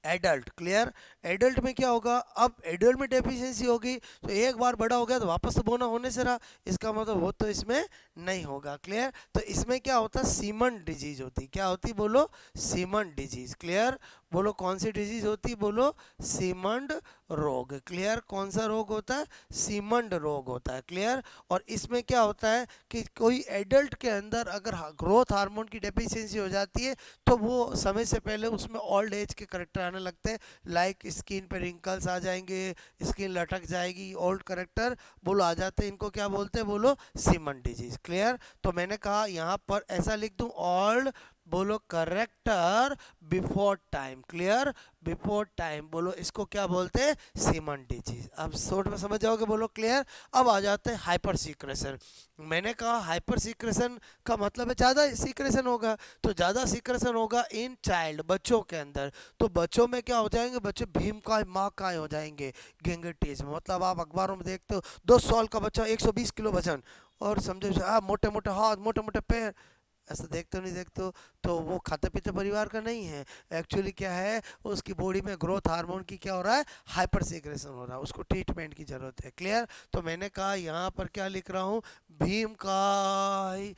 एडल्ट। क्लियर? एडल्ट में क्या होगा? अब एडल्ट में डेफिशिएंसी होगी तो एक बार बड़ा हो गया तो वापस तो बोना होने से रहा, इसका मतलब वो तो इसमें नहीं होगा। क्लियर? तो इसमें क्या होता है? सीमन डिजीज होती। क्या होती? बोलो सीमन डिजीज। क्लियर? बोलो कौन सी डिजीज होती? बोलो सीमंड रोग। क्लियर? कौन सा रोग होता है? सीमंड रोग होता है। क्लियर? और इसमें क्या होता है कि कोई एडल्ट के अंदर अगर ग्रोथ हार्मोन की डेफिशिएंसी हो जाती है तो वो समय से पहले उसमें ओल्ड एज के करेक्टर आने लगते हैं। लाइक स्किन पे रिंकल्स आ जाएंगे, स्किन लटक जाएगी, ओल्ड करेक्टर बोलो आ जाते हैं। इनको क्या बोलते हैं? बोलो सीमन डिजीज। क्लियर? तो मैंने कहा यहाँ पर ऐसा लिख दूं, ओल्ड बोलो character before time. Clear? Before time बोलो इसको क्या बोलते हैं? Semen disease. अब शॉर्ट में समझ जाओगे। बोलो क्लियर? अब आ जाते हैं हाइपर सीक्रेशन। मैंने कहा हाइपर सीक्रेशन का मतलब है ज़्यादा सीक्रेशन होगा। तो ज़्यादा सीक्रेशन होगा इन चाइल्ड, बच्चों के अंदर। तो बच्चों में क्या हो जाएंगे? बच्चे भीमकाय महाकाय हो जाएंगे, गेंगटीज। मतलब आप अखबारों में देखते हो 2 साल का बच्चा 120 किलो वजन, और समझो मोटे मोटे हाथ, मोटे मोटे पैर, ऐसा देखते हो नहीं देखते हो? तो वो खाते पीते परिवार का नहीं है। एक्चुअली क्या है, उसकी बॉडी में ग्रोथ हार्मोन की क्या हो रहा है? हाइपर सीक्रेशन हो रहा है, उसको ट्रीटमेंट की जरूरत है। क्लियर? तो मैंने कहा यहाँ पर क्या लिख रहा हूँ? भीमकाय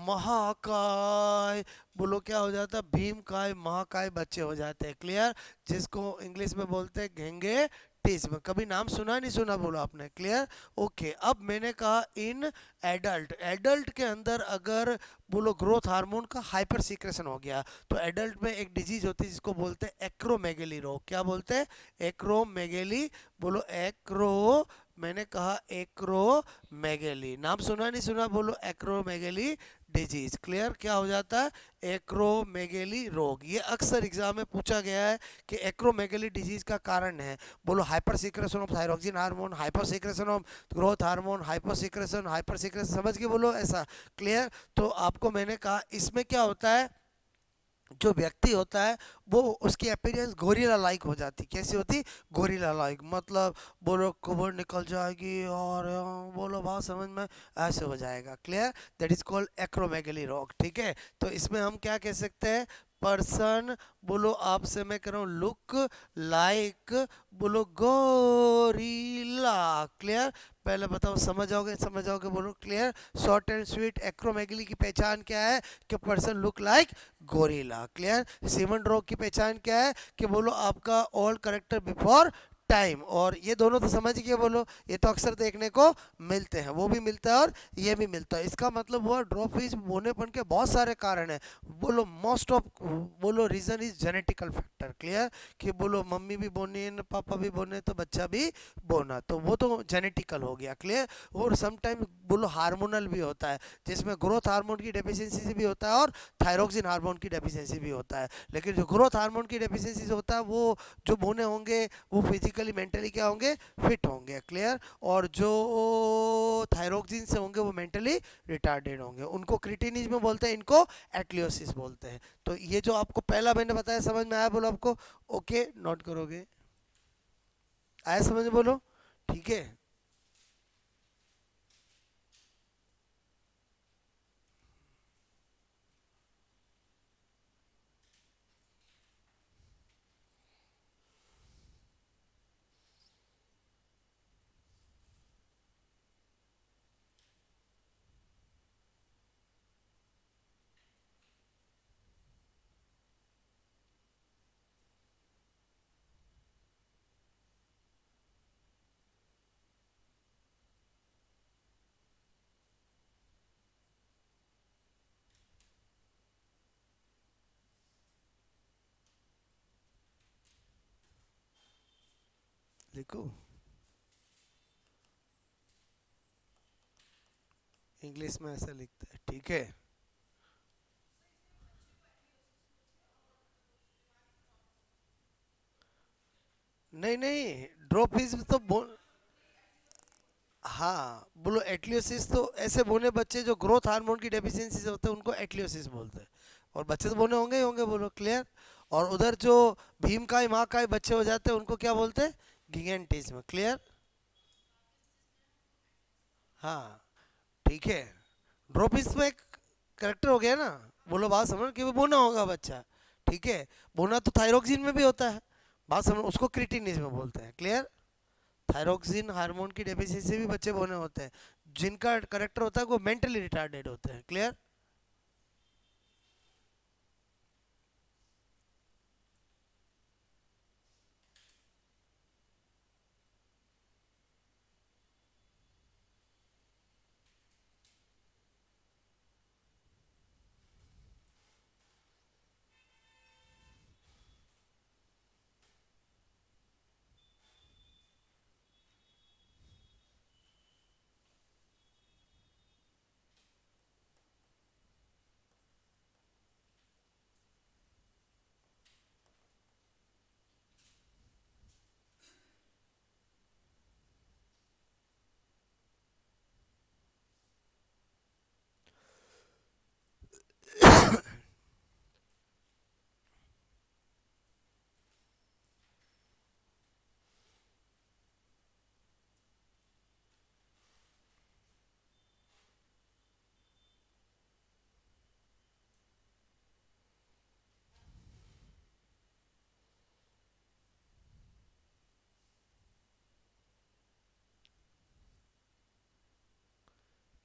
महाकाय। बोलो क्या हो जाता है? भीमकाय महाकाय बच्चे हो जाते हैं। क्लियर? जिसको इंग्लिश में बोलते हैं घेंगे टिज्म। कभी नाम सुना नहीं सुना? बोलो आपने। क्लियर? ओके। अब मैंने कहा इन एडल्ट, एडल्ट के अंदर अगर बोलो ग्रोथ हार्मोन का हाइपर सीक्रेशन हो गया तो एडल्ट में एक डिजीज होती है जिसको बोलते हैं एक्रोमेगेली रोग। क्या बोलते हैं? एक्रोमेगेली। बोलो एक्रो, मैंने कहा एक्रोमेगेली। नाम सुना नहीं सुना? बोलो एक्रोमेगेली डिजीज। क्लियर? क्या हो जाता है? एक्रोमेगेली रोग। ये अक्सर एग्जाम में पूछा गया है कि एक्रोमेगेली डिजीज का कारण है। बोलो hyper secretion of thyroxine hormone, hyper secretion of growth hormone, hyper secretion, hyper secretion. समझ के बोलो ऐसा। क्लियर? तो आपको मैंने कहा इसमें क्या होता है, जो व्यक्ति होता है वो उसकी अपीयरेंस गोरिल्ला लाइक हो जाती। कैसी होती? Gorilla like. मतलब बोलो कुबर निकल जाएगी और बोलो बात समझ में ऐसे हो जाएगा। Clear? That is called acromegaly रोग। ठीक है? तो इसमें हम क्या कह सकते हैं? पर्सन बोलो आपसे मैं कह रहा हूँ लुक लाइक बोलो गोरिल्ला। क्लियर? पहले बताओ, समझ जाओगे? समझ जाओगे? बोलो clear? Short and sweet, acromegaly की पहचान क्या है? कि person look like gorilla. Clear? Semen रोग की पहचान क्या है? कि बोलो आपका ओल्ड करेक्टर बिफोर टाइम, और ये दोनों तो समझ गए बोलो, ये तो अक्सर देखने को मिलते हैं, वो भी मिलता है और ये भी मिलता है। इसका मतलब हुआ ड्रॉपीज बोनेपन के बहुत सारे कारण हैं बोलो, मोस्ट ऑफ बोलो reason is genetical factor. Clear? कि बोलो मम्मी भी बोनी है पापा भी बोने तो बच्चा भी बोना, तो वो तो जेनेटिकल हो गया। क्लियर? और समटाइम बोलो हार्मोनल भी होता है, जिसमें ग्रोथ हार्मोन की डेफिशिएंसी से भी होता है और थायरोक्सिन हार्मोन की डेफिशिएंसी भी होता है। लेकिन जो ग्रोथ हार्मोन की डेफिशिएंसी से होता है वो जो बोने होंगे वो फिजिकली मेंटली क्या होंगे, फिट होंगे। क्लियर? और जो थायरोक्सिन से होंगे वो मेंटली रिटार्डेड होंगे। उनको क्रिटिनिज में बोलते हैं, इनको एटलियोसिस बोलते हैं। तो ये जो आपको पहला मैंने बताया समझ में आया बोलो आपको? ओके, नोट करोगे? आया समझ में बोलो? ठीक है। लिखो, इंग्लिश में ऐसा लिखते हैं। ठीक है? नहीं नहीं, ड्रॉपिस तो हाँ बोलो एटलियोसिस तो ऐसे बोने बच्चे जो ग्रोथ हार्मोन की डेफिशिएंसी से होते हैं उनको एटलियोसिस बोलते हैं। और बच्चे तो बोने होंगे ही होंगे बोलो। क्लियर? और उधर जो भीमकाय महाकाय बच्चे हो जाते हैं उनको क्या बोलते हैं, गिगेंटिज्म। क्लियर? हाँ ठीक है। ड्रॉपिस में एक करेक्टर हो गया ना, बोलो बात समझ कि वो बोना होगा बच्चा। ठीक है? बोना तो थायरोक्सिन में भी होता है, बात समझ, उसको क्रिटिनिज्म बोलते हैं। क्लियर? थायरोक्सिन हार्मोन की डेफिशिएंसी भी बच्चे बोने होते हैं, जिनका करेक्टर होता है वो मेंटली रिटार्डेड होते हैं। क्लियर?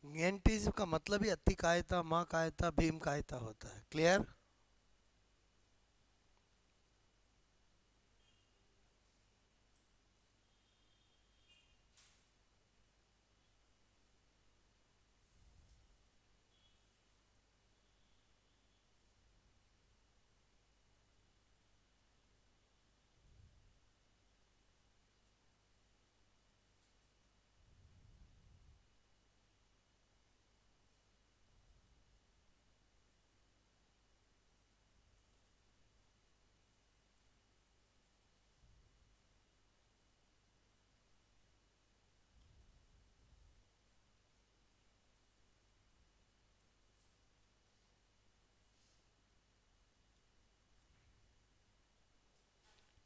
नियंटिज्म का मतलब ही अति कायता माँ कायता भीम कायता होता है। क्लियर?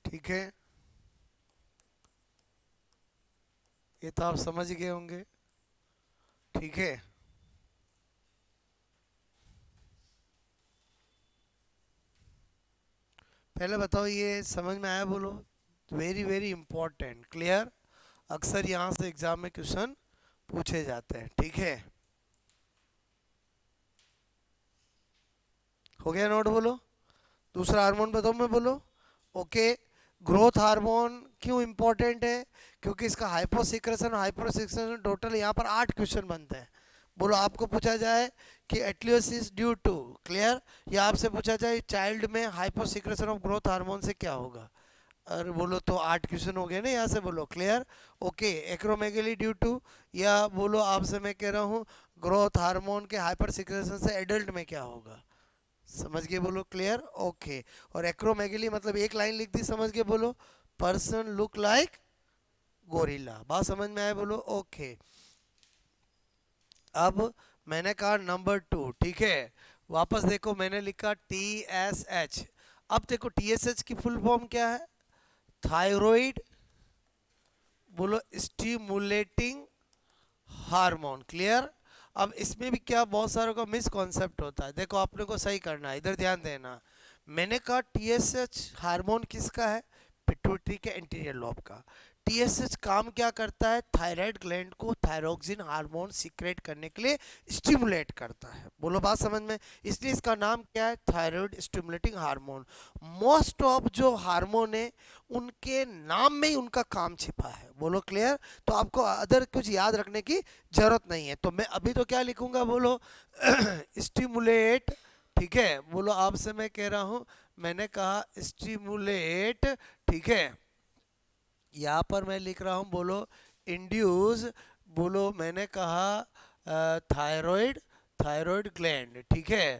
ठीक है, ये तो आप समझ गए होंगे। ठीक है? पहले बताओ ये समझ में आया बोलो? Very very important. क्लियर? अक्सर यहाँ से एग्जाम में क्वेश्चन पूछे जाते हैं। ठीक है? हो गया नोट? बोलो दूसरा हार्मोन बताओ मैं, बोलो। ओके, ग्रोथ हार्मोन क्यों इंपॉर्टेंट है? क्योंकि इसका हाइपोसिक्रेशन हाइपरसिक्रेशन टोटल यहाँ पर 8 क्वेश्चन बनते हैं। बोलो आपको पूछा जाए कि एटलियोसिस ड्यू टू, क्लियर, या आपसे पूछा जाए चाइल्ड में हाइपोसिक्रेशन ऑफ ग्रोथ हार्मोन से क्या होगा, अरे बोलो तो 8 क्वेश्चन हो गए ना यहाँ से, बोलो clear. Okay, acromegaly due to, या बोलो आपसे मैं कह रहा हूँ ग्रोथ हार्मोन के हाइपर सिक्रेशन से एडल्ट में क्या होगा, समझ के बोलो क्लियर। ओके, और एक्रोमेगेली मतलब एक लाइन लिख दी, समझ के बोलो पर्सन लुक लाइक गोरिल्ला, बात समझ में आए बोलो। ओके, अब मैंने कहा नंबर 2, ठीक है, वापस देखो मैंने लिखा TSH। अब देखो TSH की फुल फॉर्म क्या है, थायराइड बोलो स्टिमुलेटिंग हार्मोन, क्लियर। अब इसमें भी क्या बहुत सारों का मिस कॉन्सेप्ट होता है, देखो आपने को सही करना है, इधर ध्यान देना। मैंने कहा टीएसएच हार्मोन किसका है, पिट्यूटरी के एंटीरियर लोब का। टीएसएच काम क्या करता है, थायराइड ग्लैंड को थायरोक्सिन हार्मोन सीक्रेट करने के लिए स्टिमुलेट करता है, बोलो बात समझ में, इसलिए इसका नाम क्या है, thyroid stimulating hormone. Most of जो हार्मोन है उनके नाम में ही उनका काम छिपा है, बोलो क्लियर। तो आपको अदर कुछ याद रखने की जरूरत नहीं है। तो मैं अभी तो क्या लिखूंगा, बोलो स्टिमुलेट, ठीक है, बोलो आपसे मैं कह रहा हूं, मैंने कहा स्टिमुलेट, ठीक है, यहाँ पर मैं लिख रहा हूँ बोलो इंड्यूस, बोलो मैंने कहा थायराइड, थायराइड ग्लैंड, ठीक है,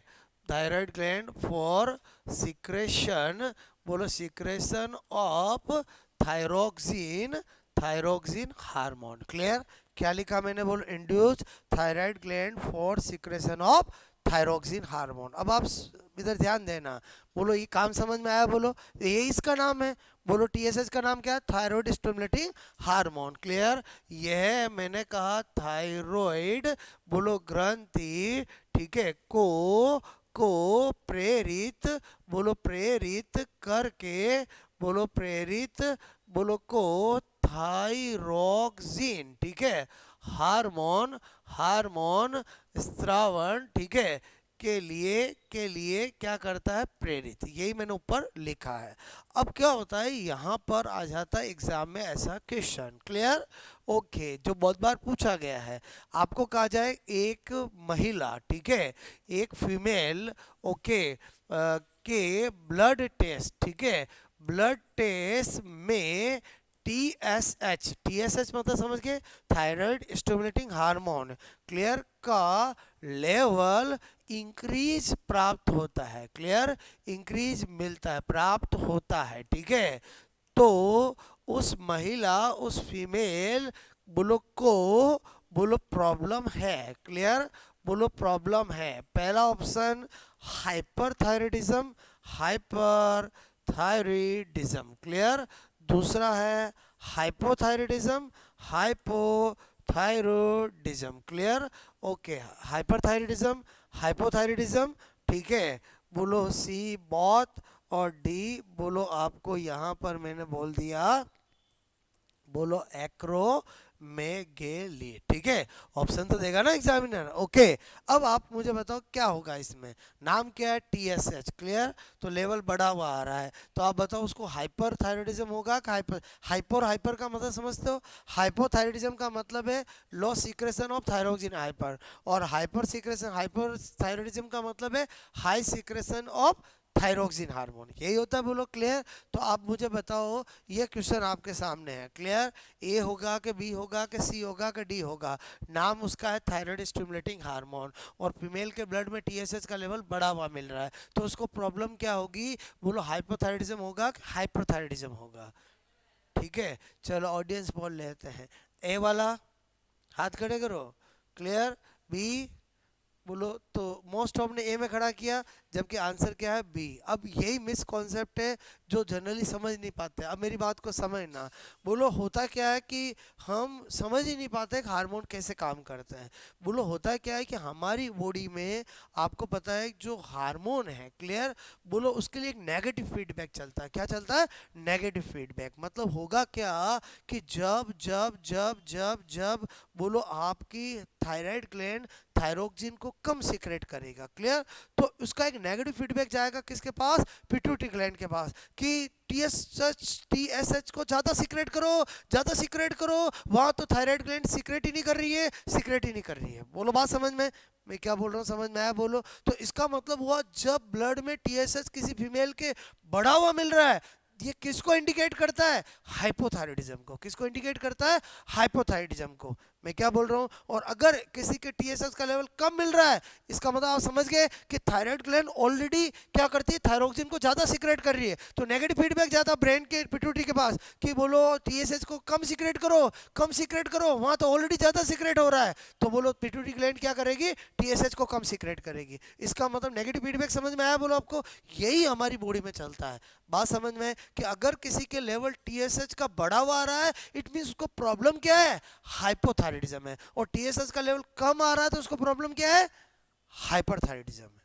थायराइड ग्लैंड फॉर सिक्रेशन, बोलो secretion of thyroxine, thyroxine hormone, clear. क्या लिखा मैंने, बोलो induce thyroid gland for secretion of thyroxine hormone. अब आप इधर ध्यान देना, बोलो ये काम समझ में आया, बोलो ये इसका नाम है, बोलो टीएसएच का नाम क्या है, थायराइड स्टिमुलेटिंग हार्मोन, क्लियर। यह मैंने कहा थायराइड बोलो ग्रंथि, ठीक है, को प्रेरित, बोलो प्रेरित करके, बोलो प्रेरित, बोलो को थायरोक्सिन, ठीक है, हार्मोन, हार्मोन स्रावण, ठीक है, के लिए क्या करता है, प्रेरित, यही मैंने ऊपर लिखा है। अब क्या होता है, यहाँ पर आ जाता है एग्जाम में ऐसा क्वेश्चन, क्लियर। ओके, जो बहुत बार पूछा गया है, आपको कहा जाए एक महिला, ठीक है, एक फीमेल, ओके, के ब्लड टेस्ट, ठीक है, ब्लड टेस्ट में टीएसएच, टीएसएच मतलब समझ के थायराइड स्टिमुलेटिंग हार्मोन, क्लियर, का लेवल इंक्रीज प्राप्त होता है, क्लियर, इंक्रीज मिलता है, प्राप्त होता है, ठीक है, तो उस महिला, उस फीमेल बोलो को, बोलो प्रॉब्लम है, क्लियर, बोलो प्रॉब्लम है। पहला option hyper thyroidism, hyper thyroidism, clear. दूसरा है hypothyroidism, hypothyroidism, clear. Okay, hyperthyroidism, hypothyroidism, ठीक है, बोलो सी बॉथ, और डी बोलो आपको यहाँ पर मैंने बोल दिया, बोलो एक्रोमेगेली, ठीक है, ऑप्शन तो देगा ना एग्जामिनर। ओके, अब आप मुझे बताओ क्या होगा इसमें, नाम क्या है, टीएसएच, क्लियर, तो लेवल बढ़ा हुआ आ रहा है, तो आप बताओ उसको हाइपर थायराइडिज्म होगा कि हाइपर, हाइपर, हाइपर का मतलब समझते हो, हाइपोथायराइडिज्म का मतलब है लो सीक्रेशन ऑफ थायरोक्सिन हाइपर, और हाइपर सीक्रेशन, हाइपर थायराइडिज्म का मतलब है high secretion of thyroxine hormone, यही होता है, बोलो क्लियर। तो आप मुझे बताओ, ये क्वेश्चन आपके सामने है, क्लियर, ए होगा कि बी होगा कि सी होगा कि डी होगा, नाम उसका है थायराइड स्टिमुलेटिंग हार्मोन, और फीमेल के ब्लड में टीएसएच का लेवल बढ़ा हुआ मिल रहा है, तो उसको प्रॉब्लम क्या होगी, बोलो हाइपोथायराइडिज्म होगा कि हाइपरथायराइडिज्म होगा, ठीक है। चलो ऑडियंस बोल लेते हैं, ए वाला हाथ खड़े करो, क्लियर, बी बोलो, तो मोस्ट ऑफ ने ए में खड़ा किया, जबकि आंसर क्या है, बी। अब यही मिस कॉन्सेप्ट है जो जनरली समझ नहीं पाते, अब मेरी बात को समझना, बोलो होता क्या है कि हम समझ ही नहीं पाते कि हार्मोन कैसे काम करते हैं। बोलो होता क्या है कि हमारी बॉडी में आपको पता है जो हार्मोन है, क्लियर, बोलो उसके लिए एक नेगेटिव फीडबैक चलता है, क्या चलता है, नेगेटिव फीडबैक, मतलब होगा क्या कि जब जब जब जब जब बोलो आपकी थायराइड ग्लैंड थायरोक्सिन को कम सीक्रेट करेगा। क्लियर? तो उसका एक नेगेटिव फीडबैक जाएगा किसके पास? पिट्यूटरी ग्लैंड के पास, कि टीएसएच को ज़्यादा सीक्रेट करो, ज़्यादा सीक्रेट करो। वहाँ तो थायराइड ग्लैंड सीक्रेट ही नहीं कर रही है, सीक्रेट ही नहीं कर रही है। बोलो बात समझ में? मैं क्या बोल रहा हूँ समझ में आया? बोलो। तो इसका मतलब हुआ जब ब्लड में टीएसएच किसी फीमेल के बढ़ा हुआ मिल रहा है, ये किसको इंडिकेट करता है? हाइपोथायराइडिज्म को। किसको इंडिकेट करता है? हाइपोथायराइडिज्म को। मैं क्या बोल रहा हूँ? और अगर किसी के टीएसएच का लेवल कम मिल रहा है, इसका मतलब आप समझ गए कि थायराइड ग्लैंड ऑलरेडी क्या करती है? थायरोक्सिन को ज़्यादा सीक्रेट कर रही है। तो नेगेटिव फीडबैक जाता है ब्रेन के पिट्यूटरी के पास कि बोलो टीएसएच को कम सीक्रेट करो, कम सीक्रेट करो, वहाँ तो ऑलरेडी ज़्यादा सीक्रेट हो रहा है। तो बोलो पिट्यूटरी ग्लैंड क्या करेगी? टीएसएच को कम सीक्रेट करेगी। इसका मतलब नेगेटिव फीडबैक समझ में आया? बोलो आपको। यही हमारी बॉडी में चलता है। बात समझ में? कि अगर किसी के लेवल टीएसएच का बढ़ा हुआ आ रहा है, इट मींस उसको प्रॉब्लम क्या है? हाइपोथायराइडिज्म है। और टीएसएच का लेवल कम आ रहा है तो उसको प्रॉब्लम क्या है? हाइपरथायराइडिज्म है।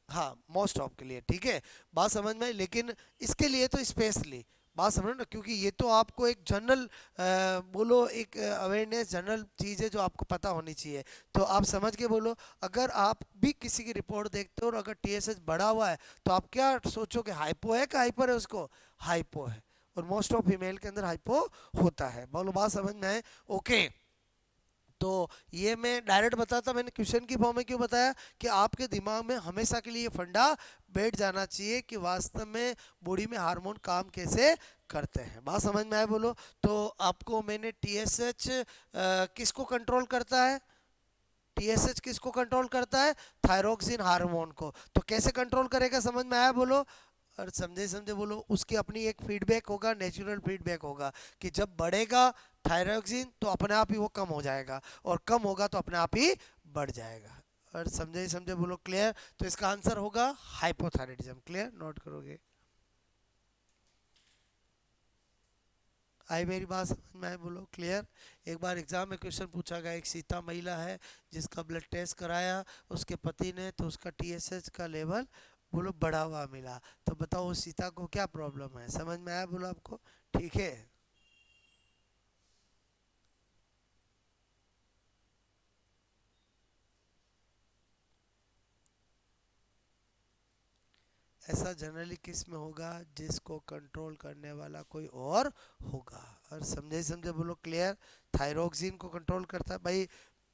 हाँ, मोस्ट ऑफ के लिए। ठीक है, बात समझ में? लेकिन इसके लिए तो स्पेशली बात समझो ना, क्योंकि ये तो आपको एक जनरल बोलो एक अवेयरनेस जनरल चीज़ है जो आपको पता होनी चाहिए। तो आप समझ के बोलो। अगर आप भी किसी की रिपोर्ट देखते हो और अगर टीएसएच बढ़ा हुआ है तो आप क्या सोचोगे? हाइपो है कि हाइपर है? उसको हाइपो है। और मोस्ट ऑफ फीमेल के अंदर हाइपो होता है। बोलो बात समझ में है? ओके। तो ये मैं डायरेक्ट बताता, मैंने क्वेश्चन की फॉर्म में क्यों बताया कि आपके दिमाग में हमेशा के लिए फंडा बैठ जाना चाहिए कि वास्तव में बॉडी में हार्मोन काम कैसे करते हैं। बात समझ में आए? बोलो। तो आपको मैंने टीएसएच किसको कंट्रोल करता है? टीएसएच किसको कंट्रोल करता है? थायरोक्सिन हार्मोन को। तो कैसे कंट्रोल करेगा? समझ में आया? बोलो। और समझे समझे बोलो। उसकी अपनी एक फीडबैक होगा, नेचुरल फीडबैक होगा कि जब बढ़ेगा थायरोक्सिन तो अपने आप ही वो कम हो जाएगा, और कम होगा तो अपने आप ही बढ़ जाएगा। और समझे समझे बोलो। क्लियर? तो इसका आंसर होगा हाइपोथायराइडिज्म। क्लियर? नोट करोगे? आई मेरी बात समझ में आए? बोलो। क्लियर? एक बार एग्जाम में क्वेश्चन पूछा गया, एक सीता महिला है जिसका ब्लड टेस्ट कराया उसके पति ने, तो उसका टीएसएच का लेवल बोलो बढ़ा हुआ मिला। तो बताओ उस सीता को क्या प्रॉब्लम है? समझ में आया? बोलो आपको। ठीक है। ऐसा जनरली किस में होगा? जिसको कंट्रोल करने वाला कोई और होगा। और समझे समझे बोलो। क्लियर? थायरोक्सिन को कंट्रोल करता है भाई।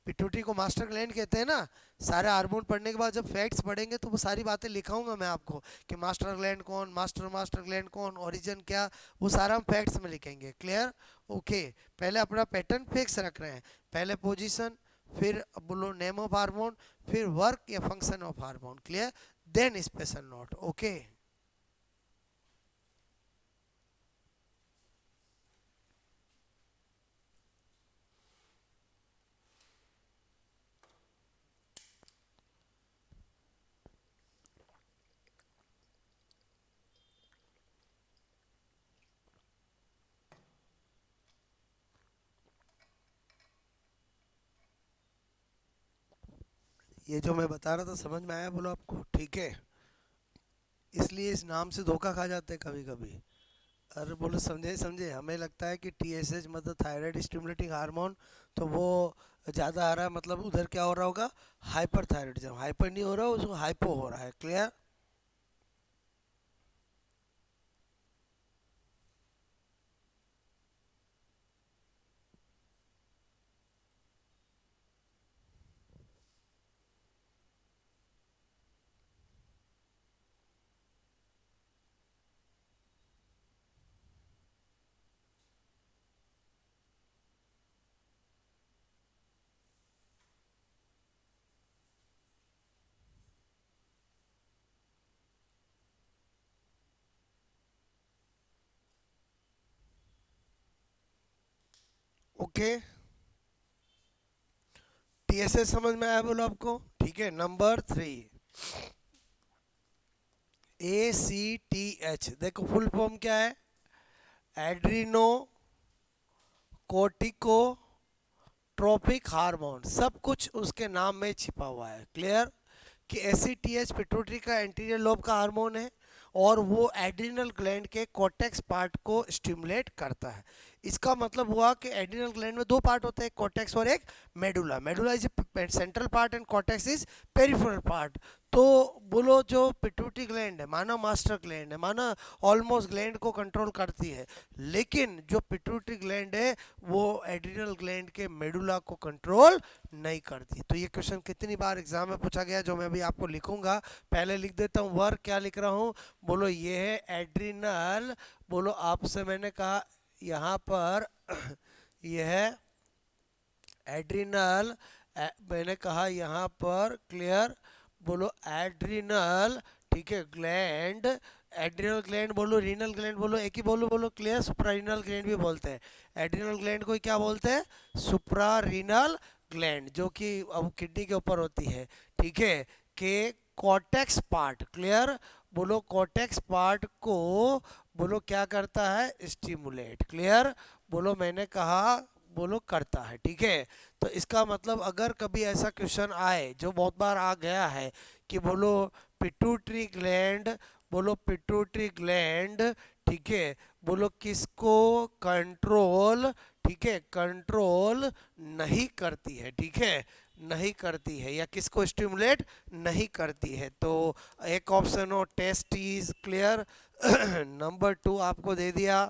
पिट्यूटरी को मास्टर ग्लैंड कहते हैं ना। सारे हार्मोन पढ़ने के बाद जब फैक्ट्स पढ़ेंगे तो वो सारी बातें लिखाऊंगा मैं आपको कि मास्टर ग्लैंड कौन, मास्टर मास्टर ग्लैंड कौन, ओरिजिन क्या, वो सारा हम फैक्ट्स में लिखेंगे। क्लियर? ओके। पहले अपना पैटर्न फिक्स रख रहे हैं। पहले पोजीशन, फिर बोलो नेम ऑफ हार्मोन, फिर वर्क या function of hormone. Clear? Then special note. Okay. ये जो मैं बता रहा था समझ में आया? बोलो आपको। ठीक है। इसलिए इस नाम से धोखा खा जाते हैं कभी कभी। अरे बोलो समझे समझे। हमें लगता है कि टीएसएच मतलब थायराइड स्टिमुलेटिंग हार्मोन, तो वो ज़्यादा आ रहा है, मतलब उधर क्या हो रहा होगा? Hyper thyroidism. हाइपर नहीं हो रहा, उसको हाइपो हो रहा है। क्लियर? ओके। टीएसएच समझ में आया? बोलो आपको। ठीक है। Number 3, ACTH। देखो फुल फॉर्म क्या है? Adreno cortico trophic hormone. सब कुछ उसके नाम में छिपा हुआ है। क्लियर? कि एसीटीएच पिट्यूटरी का एंटीरियर लोब का हार्मोन है और वो एड्रिनल ग्लैंड के कोर्टेक्स पार्ट को स्टिमुलेट करता है। इसका मतलब हुआ कि एड्रिनल ग्लैंड में दो पार्ट होते हैं, कॉर्टेक्स और एक medulla. Medulla is central part and cortex is peripheral part. तो बोलो जो पिट्यूटरी ग्लैंड है माना मास्टर ग्लैंड है, माना ऑलमोस्ट ग्लैंड को कंट्रोल करती है, लेकिन जो पिट्यूटरी ग्लैंड है वो एड्रिनल ग्लैंड के मेडुला को कंट्रोल नहीं करती। तो ये क्वेश्चन कितनी बार एग्जाम में पूछा गया, जो मैं अभी आपको लिखूंगा। पहले लिख देता हूँ वर्क, क्या लिख रहा हूँ, बोलो ये है एड्रिनल, बोलो आपसे मैंने कहा यहाँ पर यह है एड्रिनल, मैंने कहा यहाँ पर क्लियर, बोलो एड्रिनल, ठीक है, ग्लैंड, एड्रिनल ग्लैंड बोलो, रीनल ग्लैंड बोलो, एक ही बोलो, बोलो क्लियर, सुप्रारीनल ग्लैंड भी बोलते हैं। एड्रिनल ग्लैंड को क्या बोलते हैं, सुप्रारीनल ग्लैंड, जो कि अब किडनी के ऊपर होती है, ठीक है, के कॉर्टेक्स पार्ट, क्लियर, बोलो कॉर्टेक्स पार्ट को बोलो क्या करता है, स्टिमुलेट, क्लियर, बोलो मैंने कहा बोलो करता है, ठीक है। तो इसका मतलब अगर कभी ऐसा क्वेश्चन आए, जो बहुत बार आ गया है, कि बोलो पिट्यूटरी ग्लैंड, बोलो पिट्यूटरी ग्लैंड, ठीक है, बोलो किसको कंट्रोल, ठीक है, कंट्रोल नहीं करती है, ठीक है, नहीं करती है, या किसको स्टिमुलेट नहीं करती है, तो एक ऑप्शन हो टेस्टिस, क्लियर। नंबर 2 आपको दे दिया,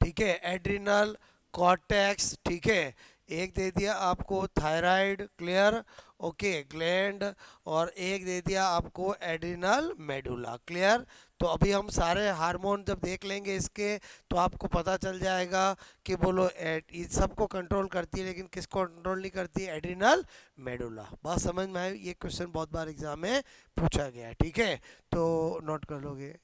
ठीक है, एड्रिनल, कॉर्टेक्स, ठीक है, एक दे दिया आपको थायराइड, क्लियर, ओके, ग्लैंड, और एक दे दिया आपको एड्रिनल मेडुला, क्लियर। तो अभी हम सारे हार्मोन जब देख लेंगे इसके, तो आपको पता चल जाएगा कि बोलो सबको कंट्रोल करती है, लेकिन किसको कंट्रोल नहीं करती है, एड्रिनल मेडुला। बात समझ में आई, ये क्वेश्चन बहुत बार एग्जाम में पूछा गया है, ठीक है, तो नोट कर लोगे।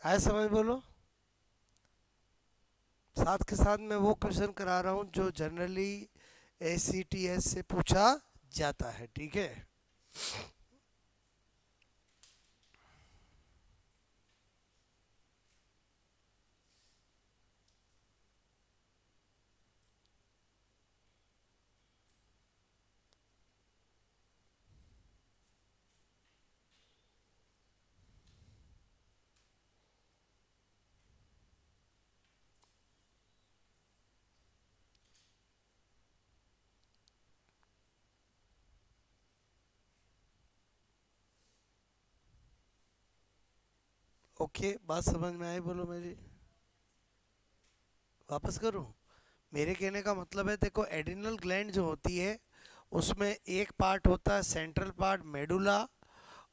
आए समझ, बोलो। साथ के साथ मैं वो क्वेश्चन करा रहा हूँ जो जनरली ACTS से पूछा जाता है, ठीक है। ओके, बात समझ में आई, बोलो मेरी। वापस करूँ, मेरे कहने का मतलब है, देखो एड्रिनल ग्लैंड जो होती है उसमें एक पार्ट होता है सेंट्रल पार्ट मेडुला,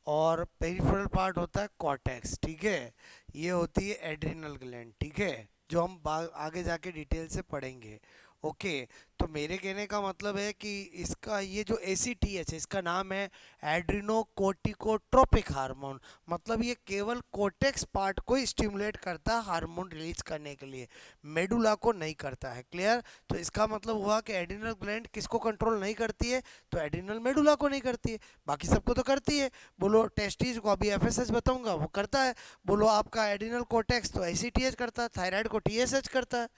और पेरिफेरल पार्ट होता है कॉर्टेक्स, ठीक है, ये होती है एड्रिनल ग्लैंड, ठीक है, जो हम आगे जाके डिटेल से पढ़ेंगे, ओके। तो मेरे कहने का मतलब है कि इसका ये जो ACTH है, इसका नाम है एड्रिनोकोर्टिकोट्रोपिक हार्मोन, मतलब ये केवल कोर्टेक्स पार्ट को स्टिमुलेट करता है हार्मोन रिलीज करने के लिए, मेडुला को नहीं करता है, क्लियर। तो इसका मतलब हुआ कि एड्रिनल ग्लैंड किसको कंट्रोल नहीं करती है, तो एड्रिनल मेडुला को नहीं करती है, बाकी सबको तो करती है। बोलो टेस्टिस को अभी FSH बताऊंगा वो करता है, बोलो आपका एड्रिनल कोर्टेक्स तो ACTH करता है, थायराइड को TSH करता है।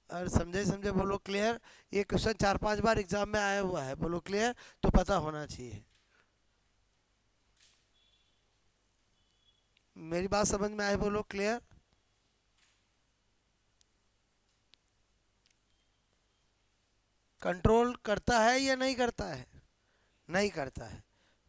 और समझे समझे, बोलो क्लियर। ये क्वेश्चन 4-5 बार एग्जाम में आया हुआ है, बोलो क्लियर, तो पता होना चाहिए। मेरी बात समझ में आए, बोलो क्लियर। कंट्रोल करता है या नहीं करता है, नहीं करता है।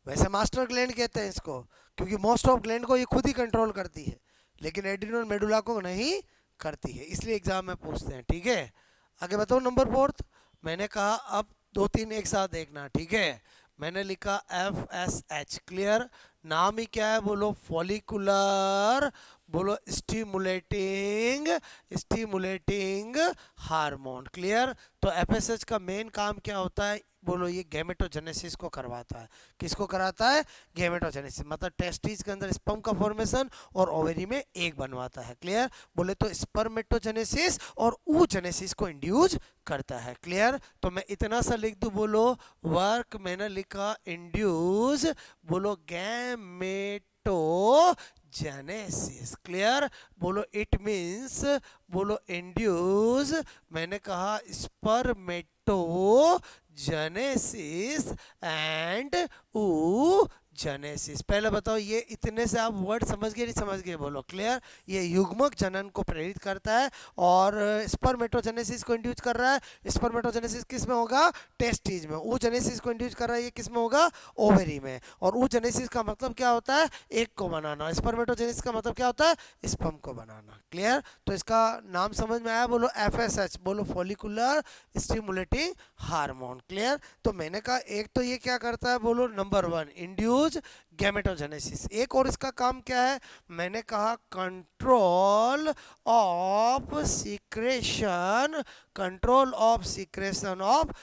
वैसे मास्टर ग्लैंड कहते हैं इसको, क्योंकि मोस्ट ऑफ ग्लैंड को ये खुद ही कंट्रोल करती है, लेकिन एड्रिनल मेडुला को नहीं करती है, इसलिए एग्जाम में पूछते हैं, ठीक है। आगे बताओ, नंबर 4, मैंने कहा अब 2-3 एक साथ देखना, ठीक है। मैंने लिखा FSH, क्लियर, नाम ही क्या है, बोलो फॉलिकुलर, बोलो स्टिमुलेटिंग, स्टिमुलेटिंग हार्मोन। क्लियर। तो एफएसएच का मेन काम क्या होता है? बोलो ये गैमेटोजेनेसिस को करवाता है। किसको कराता है? गैमेटोजेनेसिस, मतलब टेस्टिस के अंदर स्पर्म का फॉर्मेशन और ओवेरी में एग बनवाता है। क्लियर। बोले तो स्पर्मेटोजेनेसिस और oogenesis को इंड्यूस करता है। क्लियर। तो मैं इतना सा लिख दूं, बोलो वर्क मैंने लिखा इंड्यूस, बोलो गैमेटो जेनेसिस। क्लियर। बोलो इट मीन्स, बोलो इंड्यूस, मैंने कहा स्पर्मेटो जेनेसिस एंड ऊ जेनेसिस। पहले बताओ ये इतने से आप वर्ड समझ गए नहीं समझ गए? बोलो। क्लियर। ये युग्मक जनन को प्रेरित करता है और स्पर्मेटोजेनेसिस को इंड्यूस कर रहा है। स्पर्मेटोजेनेसिस किस में होगा? टेस्टिस में। ऊ जेनेसिस को इंड्यूस कर रहा है, ये किस में होगा? ओवेरी में। और ऊ जेनेसिस का मतलब क्या होता है? एग को बनाना। स्पर्मेटोजेनेसिस का मतलब क्या होता है? स्पर्म को बनाना। क्लियर। तो इसका नाम समझ में आया? बोलो एफएसएच, बोलो फॉलिकुलर स्टिमुलेटिंग हार्मोन। क्लियर। तो मैंने कहा एक तो ये क्या करता है, बोलो नंबर 1 इंड्यूस गैमेटोजेनेसिस। एक और इसका काम क्या है? मैंने कहा control of secretion, control of secretion of,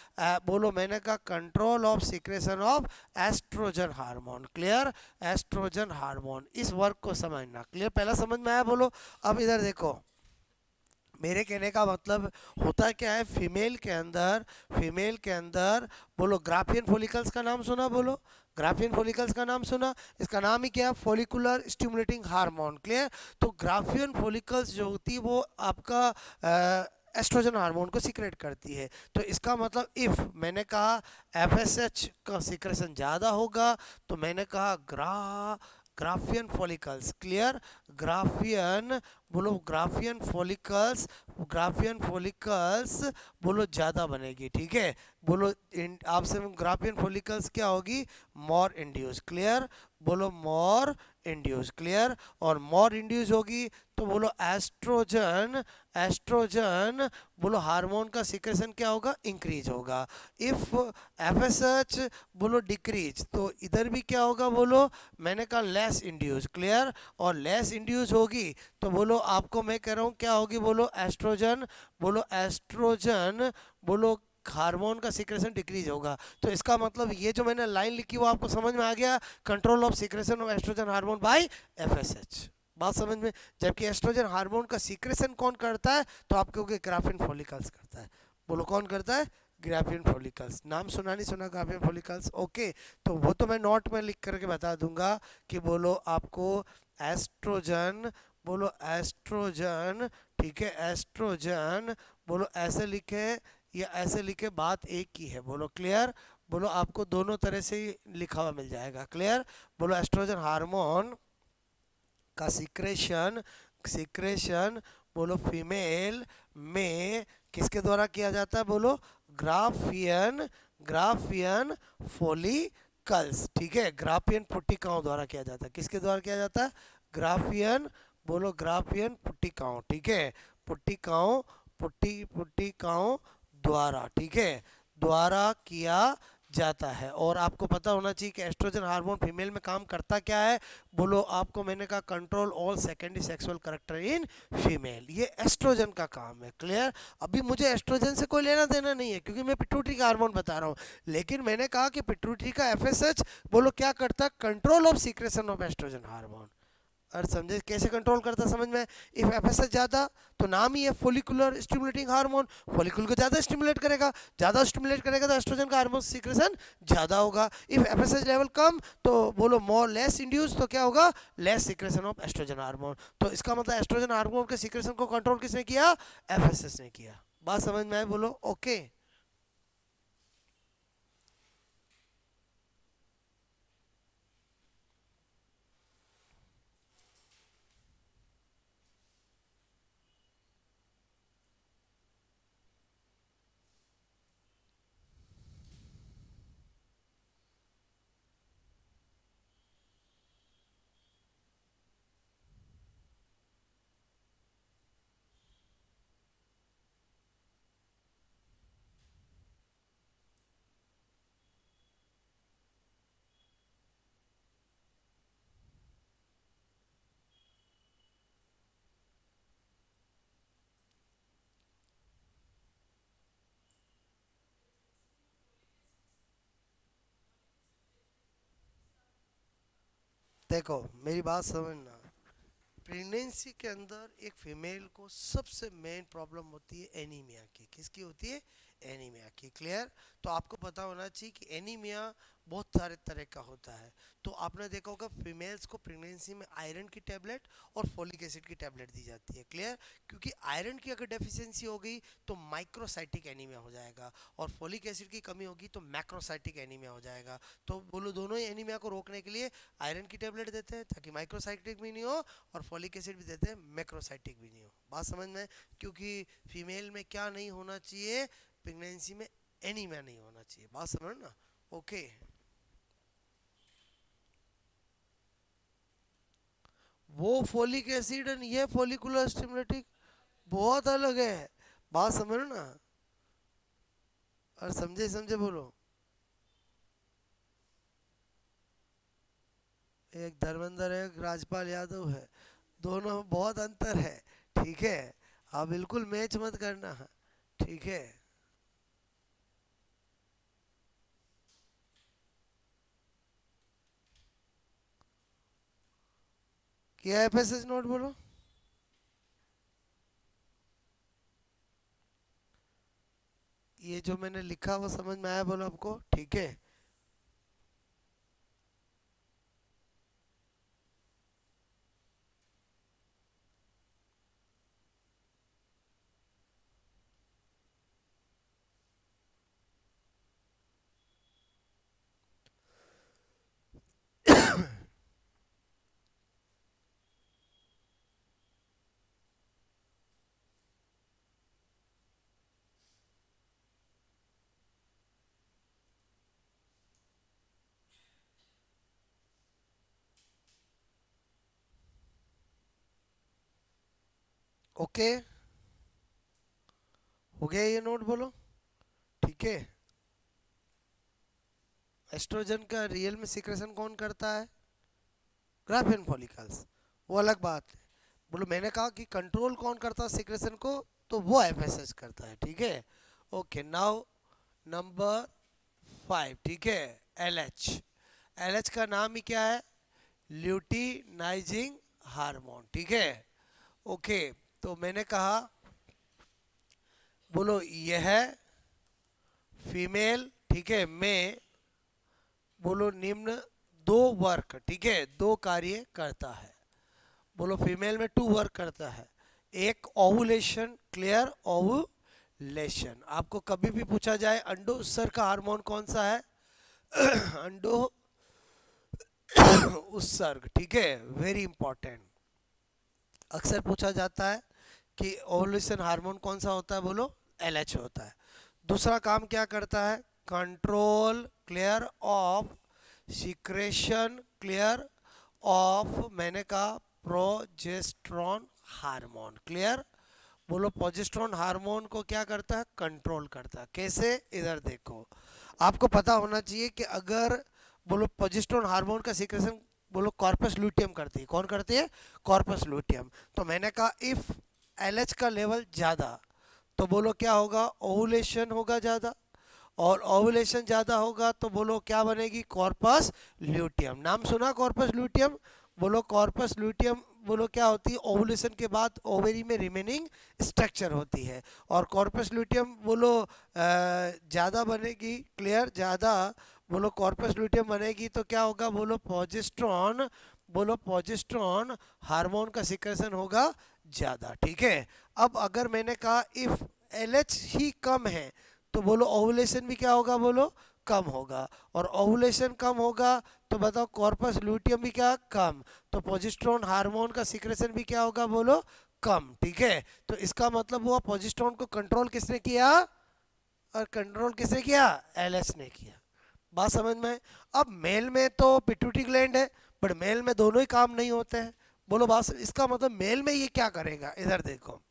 बोलो मैंने कहा control of secretion of estrogen hormone. Clear. Estrogen hormone, इस वर्क को समझना। क्लियर। पहला समझ में आया? बोलो। अब इधर देखो, मेरे कहने का मतलब होता क्या है, फीमेल के अंदर, फीमेल के अंदर, बोलो ग्राफियन फॉलिकल्स का नाम सुना? बोलो ग्राफियन फॉलिकल्स का नाम सुना? इसका नाम ही क्या? Follicular stimulating hormone. क्लियर। तो ग्राफियन फॉलिकल्स जो होती है वो आपका एस्ट्रोजन हार्मोन को सीक्रेट करती है। तो इसका मतलब इफ मैंने कहा एफएसएच का सीक्रेशन ज़्यादा होगा, तो मैंने कहा ग्राफियन फॉलिकल्स। क्लियर। ग्राफियन, बोलो ग्राफियन फॉलिकल्स, ग्राफियन फॉलिकल्स बोलो ज़्यादा बनेगी। ठीक है। बोलो आपसे ग्राफियन फॉलिकल्स क्या होगी? मोर इंड्यूस। क्लियर। बोलो मोर इंड्यूस। क्लियर। और मोर इंड्यूस होगी तो बोलो एस्ट्रोजन, एस्ट्रोजन बोलो हार्मोन का सिक्रेशन क्या होगा? इंक्रीज होगा। इफ एफएसएच बोलो डिक्रीज, तो इधर भी क्या होगा? बोलो मैंने कहा लेस इंड्यूस। क्लियर। और लेस इंड्यूस होगी तो बोलो आपको मैं कह रहा हूँ क्या होगी? बोलो एस्ट्रोजन, बोलो एस्ट्रोजन, बोलो हार्मोन का सिक्रेशन डिक्रीज होगा। तो इसका मतलब ये जो मैंने लाइन लिखी वो आपको समझ में आ गया? Control of secretion of estrogen hormone by FSH. बात समझ में? जबकि एस्ट्रोजन हार्मोन का सिक्रेशन कौन करता है? तो आप कहोगे ग्राफिन फॉलिकल्स करता है। बोलो कौन करता है? Graphene follicles. नाम सुना नहीं सुना ग्राफिन फॉलिकल्स? ओके। तो वो तो मैं नोट में लिख करके बता दूंगा कि बोलो आपको एस्ट्रोजन, बोलो एस्ट्रोजन, ठीक है, एस्ट्रोजन, बोलो ऐसे लिखे या ऐसे लिखे, बात एक ही है। बोलो क्लियर। बोलो आपको दोनों तरह से ही लिखा हुआ मिल जाएगा। क्लियर। बोलो एस्ट्रोजन हार्मोन का सिक्रेशन, सिक्रेशन बोलो फीमेल में किसके द्वारा किया जाता है? बोलो ग्राफियन, ग्राफियन फॉलिकल्स। ठीक है। ग्राफियन पुट्टिकाओं द्वारा किया जाता है। किसके द्वारा किया जाता है? ग्राफियन, बोलो ग्राफियन पुट्टिकाओं। ठीक है। पुट्टिकाओं, पुट्टिकाओं द्वारा, ठीक है, द्वारा किया जाता है। और आपको पता होना चाहिए कि एस्ट्रोजन हार्मोन फीमेल में काम करता क्या है? बोलो आपको मैंने कहा control all secondary sexual character in female, ये एस्ट्रोजन का काम है। क्लियर। अभी मुझे एस्ट्रोजन से कोई लेना देना नहीं है क्योंकि मैं पिट्यूटरी का हार्मोन बता रहा हूँ, लेकिन मैंने कहा कि पिट्यूटरी का एफएसएच बोलो क्या करता है? Control of secretion of estrogen hormone. और समझे कैसे कंट्रोल करता? समझ में? इफ एफएसएच ज़्यादा, तो नाम ही है फॉलिकुलर स्टिमुलेटिंग हार्मोन, फॉलिकुल को ज़्यादा स्टिमुलेट करेगा, ज़्यादा स्टिमुलेट करेगा तो एस्ट्रोजन का हार्मोन सीक्रेशन ज़्यादा होगा। इफ एफएसएच लेवल कम तो बोलो मोर लेस इंड्यूस, तो क्या होगा? Less secretion of estrogen hormone. तो इसका मतलब एस्ट्रोजन हार्मोन के सीक्रेशन को कंट्रोल किसने किया? एफएसएच ने किया। बात समझ में आए? बोलो ओके। देखो मेरी बात समझना, प्रेगनेंसी के अंदर एक फीमेल को सबसे मेन प्रॉब्लम होती है एनीमिया की। किसकी होती है? एनीमिया की। क्लियर? तो आपको पता होना चाहिए कि एनीमिया बहुत सारे तरह का होता है। तो आपने देखा होगा फीमेल्स को प्रेगनेंसी में आयरन की टेबलेट और फोलिक एसिड की टेबलेट दी जाती है। क्लियर? क्योंकि आयरन की अगर डेफिशिएंसी हो गई तो माइक्रोसाइटिक एनीमिया हो जाएगा, और फोलिक एसिड की कमी होगी तो मैक्रोसाइटिक एनीमिया हो जाएगा। तो बोलो दोनों ही एनीमिया को रोकने के लिए आयरन की टेबलेट देते हैं ताकि माइक्रोसाइटिक भी नहीं हो, और फॉलिक एसिड भी देते हैं मैक्रोसाइटिक भी नहीं हो। बात समझ में? क्योंकि फीमेल में क्या नहीं होना चाहिए? प्रेगनेंसी में एनीमिया नहीं होना चाहिए। बात समझ ना? ओके। वो फोलिक एसिड और ये फॉलिकुलर स्टिमुलेटिंग बहुत अलग है। बात समझ ना? और समझे समझे बोलो। एक धर्मेंद्र है, एक राजपाल यादव है, दोनों में बहुत अंतर है। ठीक है? आप बिल्कुल मैच मत करना। ठीक है? क्या एफएसएस नोट बोलो। ये जो मैंने लिखा वो समझ में आया बोलो आपको? ठीक है? ओके, हो गया ये नोट बोलो। ठीक है? एस्ट्रोजन का रियल में सिक्रेशन कौन करता है? Graafian follicles. वो अलग बात है। बोलो मैंने कहा कि कंट्रोल कौन करता है सिक्रेशन को, तो वो एफएसएच करता है। ठीक है? Okay, now number 5। ठीक है? एलएच। एलएच का नाम ही क्या है? Luteinizing hormone. ठीक है? ओके, तो मैंने कहा बोलो यह फीमेल, ठीक है, में बोलो निम्न दो वर्क, ठीक है, दो कार्य करता है। बोलो फीमेल में 2 वर्क करता है। एक ओवुलेशन, क्लियर, ओवुलेशन। आपको कभी भी पूछा जाए अंडो उत्सर्ग का हार्मोन कौन सा है? अंडो उत्सर्ग। ठीक है? Very important. अक्सर पूछा जाता है कि ओवुलेशन हार्मोन कौन सा होता है? बोलो एलएच होता है। दूसरा काम क्या करता है? Control, clear, of secretion, clear, of मैंने कहा प्रोजेस्ट्रॉन हार्मोन। क्लियर? बोलो प्रोजेस्ट्रॉन हार्मोन को क्या करता है? कंट्रोल करता है। कैसे? इधर देखो, आपको पता होना चाहिए कि अगर बोलो प्रोजेस्ट्रॉन हार्मोन का सिक्रेशन बोलो कॉर्पस लुटियम करती है। कौन करती है? Corpus luteum. तो मैंने कहा इफ एलएच का लेवल ज़्यादा तो बोलो क्या होगा? ओवुलेशन होगा ज़्यादा, और ओवुलेशन ज़्यादा होगा तो बोलो क्या बनेगी? Corpus luteum. नाम सुना कॉर्पस ल्यूटियम? बोलो कॉर्पस ल्यूटियम बोलो क्या होती है? ओवुलेशन के बाद ओवरी में रिमेनिंग स्ट्रक्चर होती है। और कॉर्पस ल्यूटियम बोलो ज़्यादा बनेगी। क्लियर? ज़्यादा बोलो कॉर्पस ल्यूटियम बनेगी तो क्या होगा? बोलो प्रोजेस्ट्रॉन, बोलो प्रोजेस्ट्रॉन हार्मोन का सिक्रेशन होगा ज़्यादा। ठीक है? अब अगर मैंने कहा इफ़ एलएच ही कम है तो बोलो ओवुलेशन भी क्या होगा? बोलो कम होगा। और ओवुलेशन कम होगा तो बताओ कॉर्पस लूटियम भी क्या? कम। तो प्रोजेस्टेरोन हार्मोन का सिक्रेशन भी क्या होगा? बोलो कम। ठीक है? तो इसका मतलब हुआ प्रोजेस्टेरोन को कंट्रोल किसने किया? और कंट्रोल किसने किया? एलएच ने किया। बात समझ में? अब मेल में तो पिट्यूटरी ग्लैंड है, बट मेल में दोनों ही काम नहीं होते हैं। बोलो बात, इसका मतलब मेल में ये क्या करेगा? इधर देखो,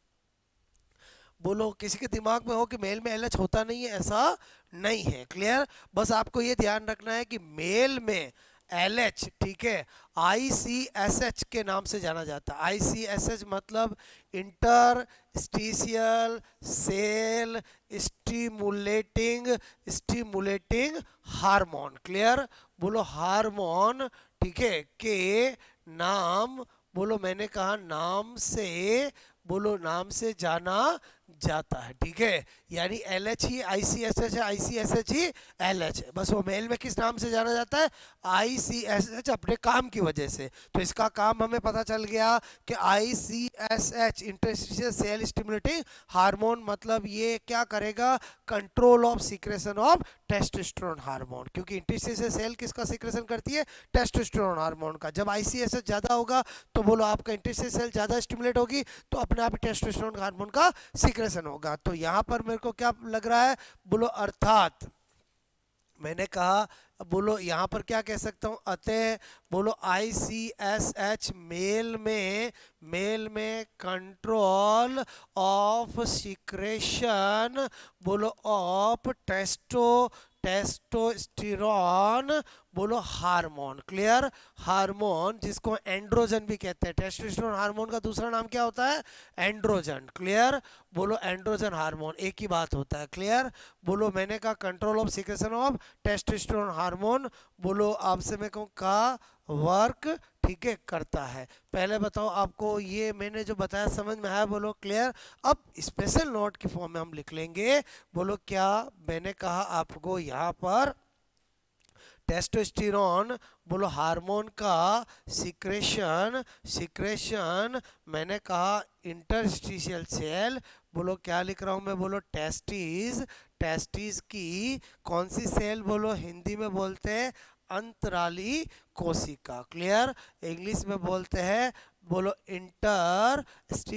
बोलो किसी के दिमाग में हो कि मेल में एलएच होता नहीं है, ऐसा नहीं है। क्लियर? बस आपको ये ध्यान रखना है कि मेल में एलएच, ठीक है, आईसीएसएच के नाम से जाना जाता है। आईसीएसएच मतलब interstitial cell stimulating stimulating hormone. Clear? बोलो हार्मोन। ठीक है, के नाम, बोलो मैंने कहा नाम से, बोलो नाम से जाना जाता है, ठीक है। यानी एल एच ही आई सी एस एच है, आई सी एस एच ही एल एच है, बस वो मेल में किस नाम से जाना जाता है, आई सी एस एच, अपने काम की वजह से। तो इसका काम हमें पता चल गया कि I C S H interstitial cell stimulating hormone, मतलब ये क्या करेगा, control of secretion of testosterone hormone, क्योंकि इंटरस्टिशियल सेल किसका सीक्रेशन करती है, टेस्टोस्टेरोन हार्मोन का। जब आईसीएसएच ज़्यादा होगा तो बोलो आपका इंटरस्टिशियल सेल ज़्यादा स्टिमुलेट होगी, तो अपने आप ही टेस्टोस्टेरोन हार्मोन का सीक्रेशन होगा। तो यहाँ पर मेरे को क्या लग रहा है, बोलो अर्थात मैंने कहा, बोलो यहाँ पर क्या कह सकता हूँ, अतः बोलो आई सी एस एच मेल में कंट्रोल ऑफ सिक्रेशन, बोलो ऑफ टेस्टोस्टेरोन, बोलो हार्मोन, क्लियर, हार्मोन जिसको एंड्रोजन भी कहते हैं। टेस्टोस्टेरोन हार्मोन का दूसरा नाम क्या होता है, एंड्रोजन, क्लियर, बोलो एंड्रोजन हार्मोन एक ही बात होता है, क्लियर। बोलो मैंने कहा control of secretion of testosterone hormone, बोलो आपसे मैं कहूँ का वर्क, ठीक है, करता है। पहले बताओ आपको ये मैंने जो बताया समझ में आया, बोलो क्लियर। अब स्पेशल नोट की फॉर्म में हम लिख लेंगे, बोलो क्या मैंने कहा आपको यहाँ पर टेस्टोस्टेरोन, बोलो हार्मोन का सिक्रेशन मैंने कहा इंटरस्टिशियल सेल, बोलो क्या लिख रहा हूँ मैं, बोलो टेस्टिस की कौन सी सेल, बोलो हिंदी में बोलते हैं अंतराली कोशिका, क्लियर, इंग्लिश में बोलते हैं बोलो इंटरस्टिशियल,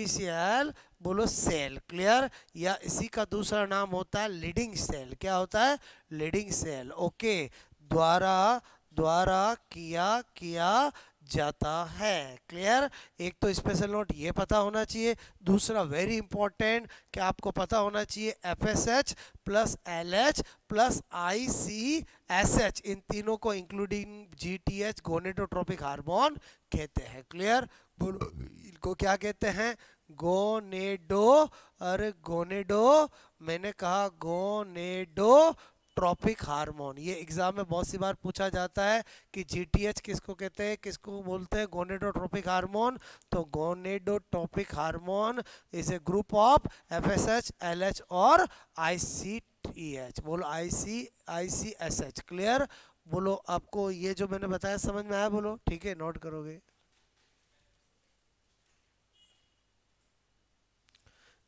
बोलो सेल, क्लियर, या इसी का दूसरा नाम होता है लीडिंग सेल, क्या होता है, लीडिंग सेल, ओके, द्वारा द्वारा किया जाता है, क्लियर। एक तो स्पेशल नोट ये पता होना चाहिए, दूसरा वेरी इंपॉर्टेंट कि आपको पता होना चाहिए F S H plus L H plus I C S H, इन तीनों को including G T H gonadotropic hormone कहते हैं, क्लियर। बोलो इनको क्या कहते हैं, गोनेडो, अरे गोनेडो, मैंने कहा गोनेडो ट्रॉपिक हार्मोन। ये एग्जाम में बहुत सी बार पूछा जाता है कि जीटीएच किसको कहते हैं, किसको बोलते हैं, गोनेडोट्रोपिक हार्मोन। तो gonadotropic hormone is a group of FSH, LH और आईसीटीएच, बोलो आईसीएसएच, क्लियर। बोलो आपको ये जो मैंने बताया समझ में आया, बोलो ठीक है, नोट करोगे।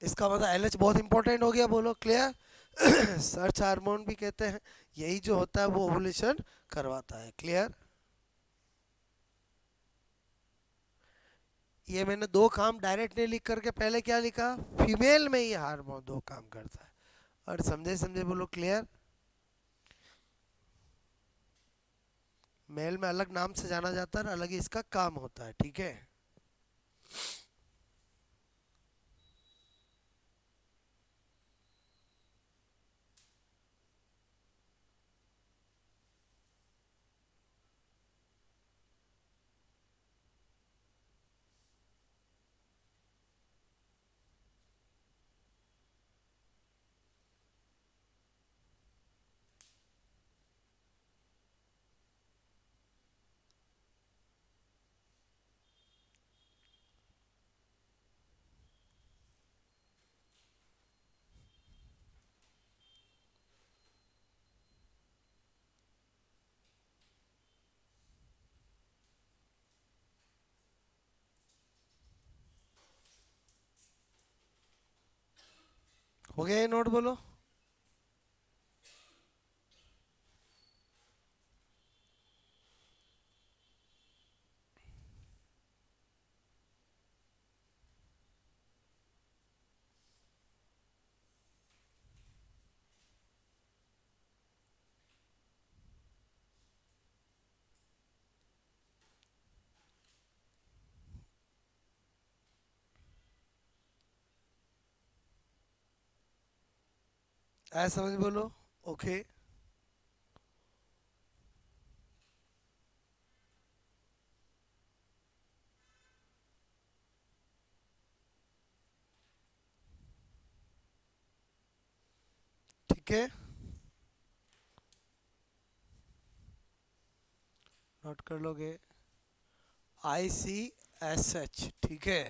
इसका मतलब एलएच बहुत इंपॉर्टेंट हो गया, बोलो क्लियर। सर्च हार्मोन भी कहते हैं, यही जो होता है वो ओवुलेशन करवाता है, क्लियर। ये मैंने दो काम डायरेक्ट नहीं लिख करके पहले क्या लिखा, फीमेल में ये हार्मोन दो काम करता है, और समझे समझे, बोलो क्लियर। मेल में अलग नाम से जाना जाता है, अलग ही इसका काम होता है, ठीक है। हो गया ये नोट, बोलो। ऐसा समझ, बोलो ओके। ठीक है, नोट कर लोगे। ICSH, ठीक है।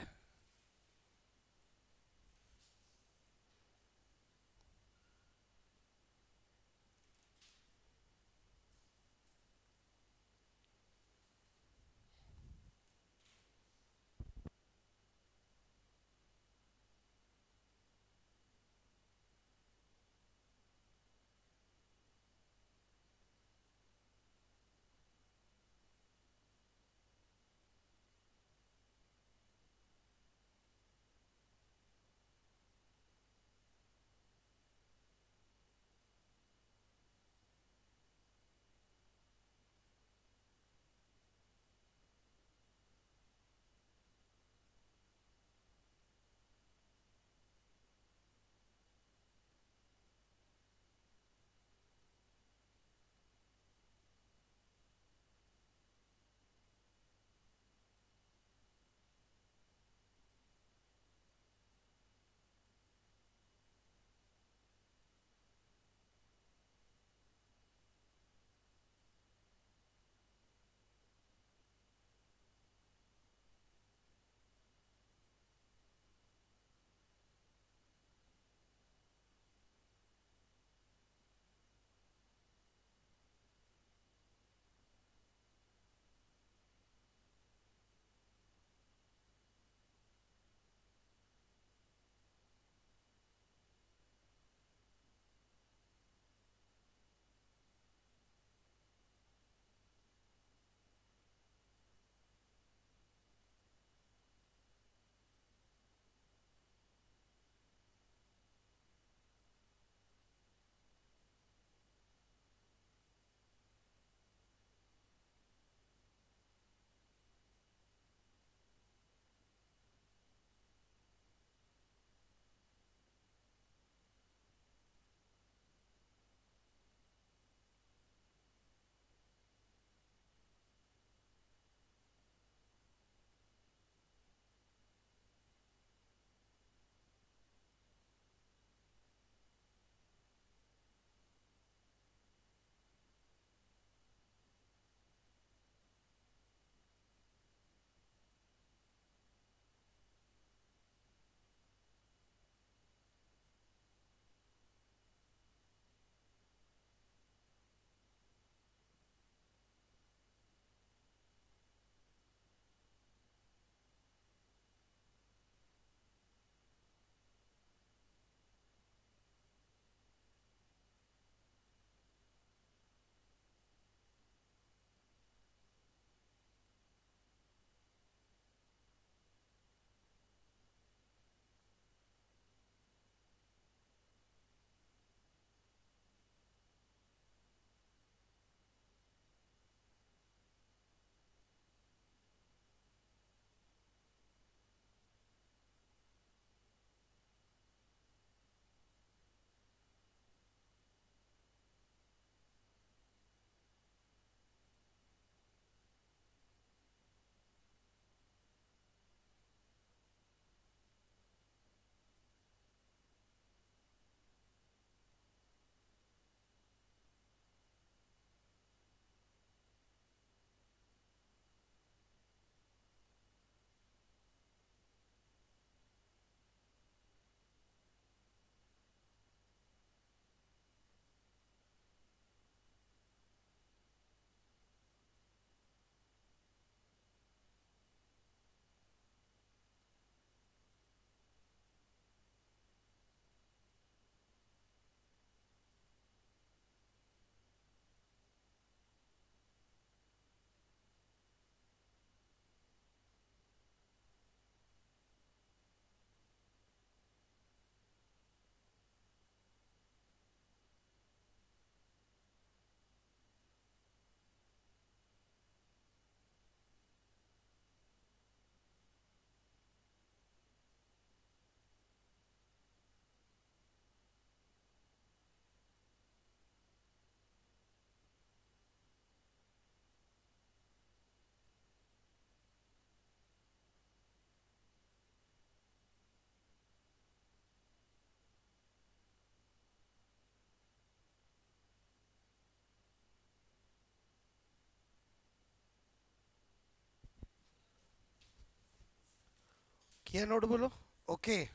किया नोट बोलो ओके।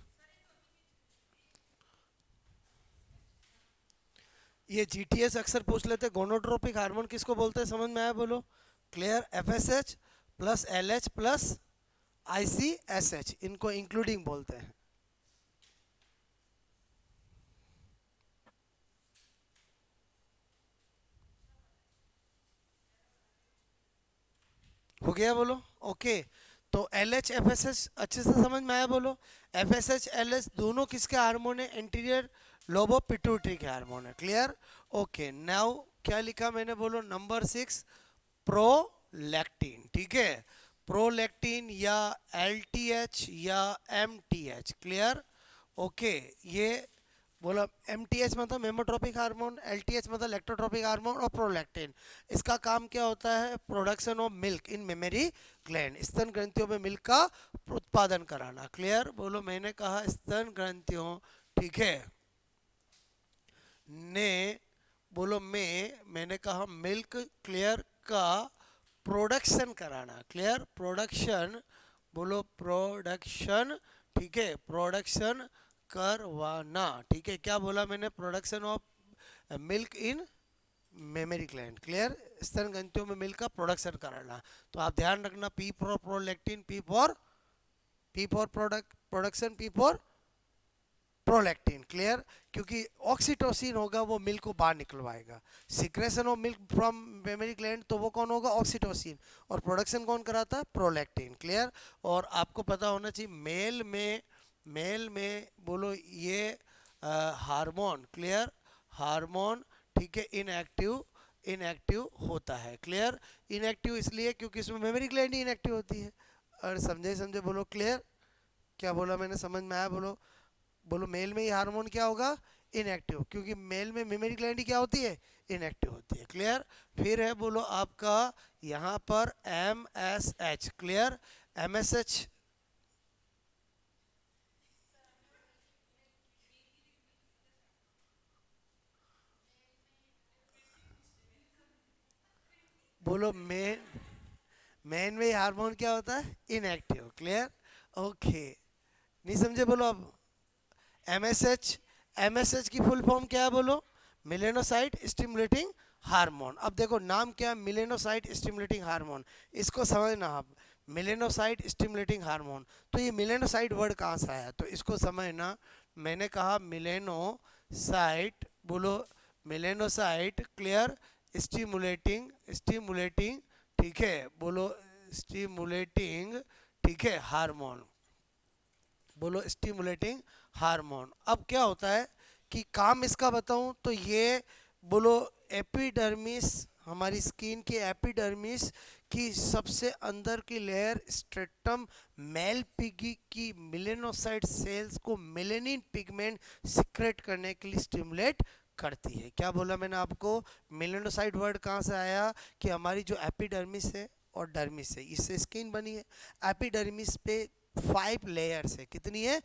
ये जीटीएस अक्सर पूछ लेते, गोनोट्रोपिक हार्मोन किसको बोलते हैं, समझ में आया बोलो। Clear, FSH plus LH plus ICSH, इनको इंक्लूडिंग बोलते हैं। हो गया बोलो ओके। तो L H F S H अच्छे से समझ में आया बोलो। F S H L H दोनों किसके हार्मोन है, एंटीरियर लोबो पिट्यूटरी के हार्मोन है। Clear okay. नाउ क्या लिखा मैंने बोलो, नंबर 6 प्रोलैक्टिन। ठीक है, प्रोलैक्टिन या एल टी एच या M T H. Clear okay. ये बोला एम टी एच मतलब mammotropic hormone, L T H मतलब लैक्टोट्रोपिक हार्मोन, और प्रोलैक्टिन इसका काम क्या होता है, production of milk in mammary gland, स्तन ग्रंथियों में मिल्क का उत्पादन कराना। क्लियर बोलो, मैंने कहा स्तन ग्रंथियों, ठीक है, ने बोलो मैंने कहा मिल्क, क्लियर, का प्रोडक्शन कराना। क्लियर, प्रोडक्शन बोलो, प्रोडक्शन, ठीक है, प्रोडक्शन करवाना। ठीक है, क्या बोला मैंने, production of milk in mammary gland. Clear, स्तन ग्रंथियों में मिल्क का प्रोडक्शन कराना। तो आप ध्यान रखना, P for prolactin, P for production, P for prolactin. Clear, क्योंकि ऑक्सीटोसिन होगा वो मिल्क को बाहर निकलवाएगा। Secretion of milk from mammary gland, तो वो कौन होगा, ऑक्सीटोसिन, और प्रोडक्शन कौन कराता है, प्रोलैक्टिन। क्लियर, और आपको पता होना चाहिए मेल में बोलो ये हार्मोन, क्लियर, हार्मोन, ठीक है, इनएक्टिव होता है। क्लियर, इनएक्टिव इसलिए क्योंकि इसमें मेमोरी ग्लैंड ही इनएक्टिव होती है। और समझे बोलो। क्लियर, क्या बोला मैंने, समझ में आया बोलो। बोलो मेल में ये हार्मोन क्या होगा, इनएक्टिव, क्योंकि मेल में मेमोरी ग्लैंड क्या होती है, इनएक्टिव होती है। क्लियर, फिर है बोलो आपका यहाँ पर M S H. Clear, M S H बोलो मेन में हार्मोन क्या होता है, इनएक्टिव। क्लियर ओके, नहीं समझे बोलो अब। एमएसएच, एमएसएच की फुल फॉर्म क्या है बोलो, मिलेनोसाइट स्टिमुलेटिंग हार्मोन। अब देखो नाम क्या है, मिलेनोसाइट स्टिमुलेटिंग हार्मोन, इसको समझना आप, मिलेनोसाइट स्टिमुलेटिंग हार्मोन। तो ये मिलेनोसाइट वर्ड कहाँ से आया, तो इसको समझना। मैंने कहा मिलेनोसाइट बोलो, मिलेनोसाइट, क्लियर, स्टिमुलेटिंग, ठीक है, बोलो स्टिमुलेटिंग, ठीक है, हार्मोन, बोलो स्टिमुलेटिंग हार्मोन। अब क्या होता है कि काम इसका बताऊं तो ये बोलो एपिडर्मिस, हमारी स्किन के एपिडर्मिस की सबसे अंदर की लेयर स्ट्रेटम मेल पिगी की मिलेनोसाइट सेल्स को मेलेनिन पिगमेंट सिक्रेट करने के लिए स्टिमुलेट करती है। क्या बोला मैंने आपको, मेलेनोसाइट वर्ड कहाँ से आया, कि हमारी जो एपिडर्मिस है और डर्मिस है, इससे स्किन बनी है। एपिडर्मिस पे 5 लेयर्स है, कितनी है,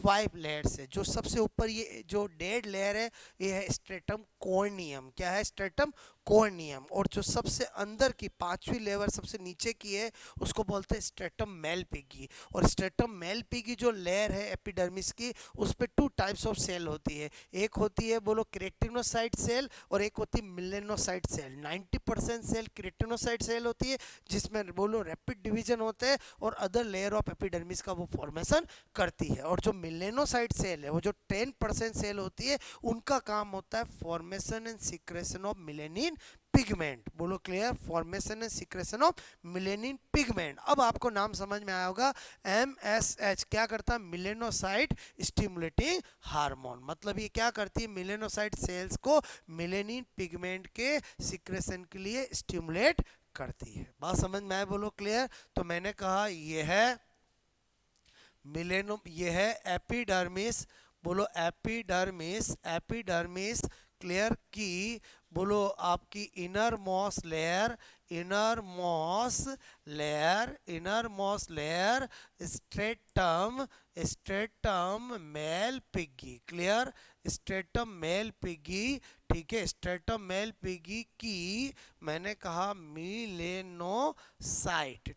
5 लेयर्स है। जो सबसे ऊपर ये जो डेड लेयर है, ये है स्ट्रेटम कॉर्नियम। क्या है, स्ट्रेटम कॉर्नियम। और जो सबसे अंदर की 5वीं लेयर सबसे नीचे की है, उसको बोलते हैं स्ट्रेटम मेलपिगी। और स्ट्रेटम मेलपिगी जो लेयर है एपिडर्मिस की, उस पर 2 टाइप्स ऑफ सेल होती है। एक होती है बोलो क्रेटिनोसाइट सेल, और एक होती है मिलेनोसाइट सेल। 90% सेल क्रेटिनोसाइट सेल होती है, जिसमें बोलो रैपिड डिवीजन होते हैं और अदर लेयर ऑफ एपिडर्मिस का वो फॉर्मेशन करती है। और जो मिलेनोसाइट सेल है, वो जो 10% सेल होती है, उनका काम होता है formation and secretion of melanin pigment. बोलो clear, formation and secretion of melanin pigment. अब आपको नाम समझ में आया होगा, एमएसएच क्या करता है, मिलेनोसाइट स्टिमुलेटिंग हार्मोन। मतलब ये क्या करती है, मिलेनोसाइट सेल्स को मिलेनिन पिगमेंट के सिक्रेशन के लिए स्टिमुलेट करती है। बात समझ में आए बोलो क्लियर। तो मैंने कहा ये है मिलेनो, ये है एपिडर्मिस, बोलो एपिडर्मिस क्लियर की, बोलो आपकी innermost layer stratum malpighii. Clear, stratum malpighii, ठीक है, स्ट्रेटम मेल पिगी की मैंने कहा मिलेनोसाइट,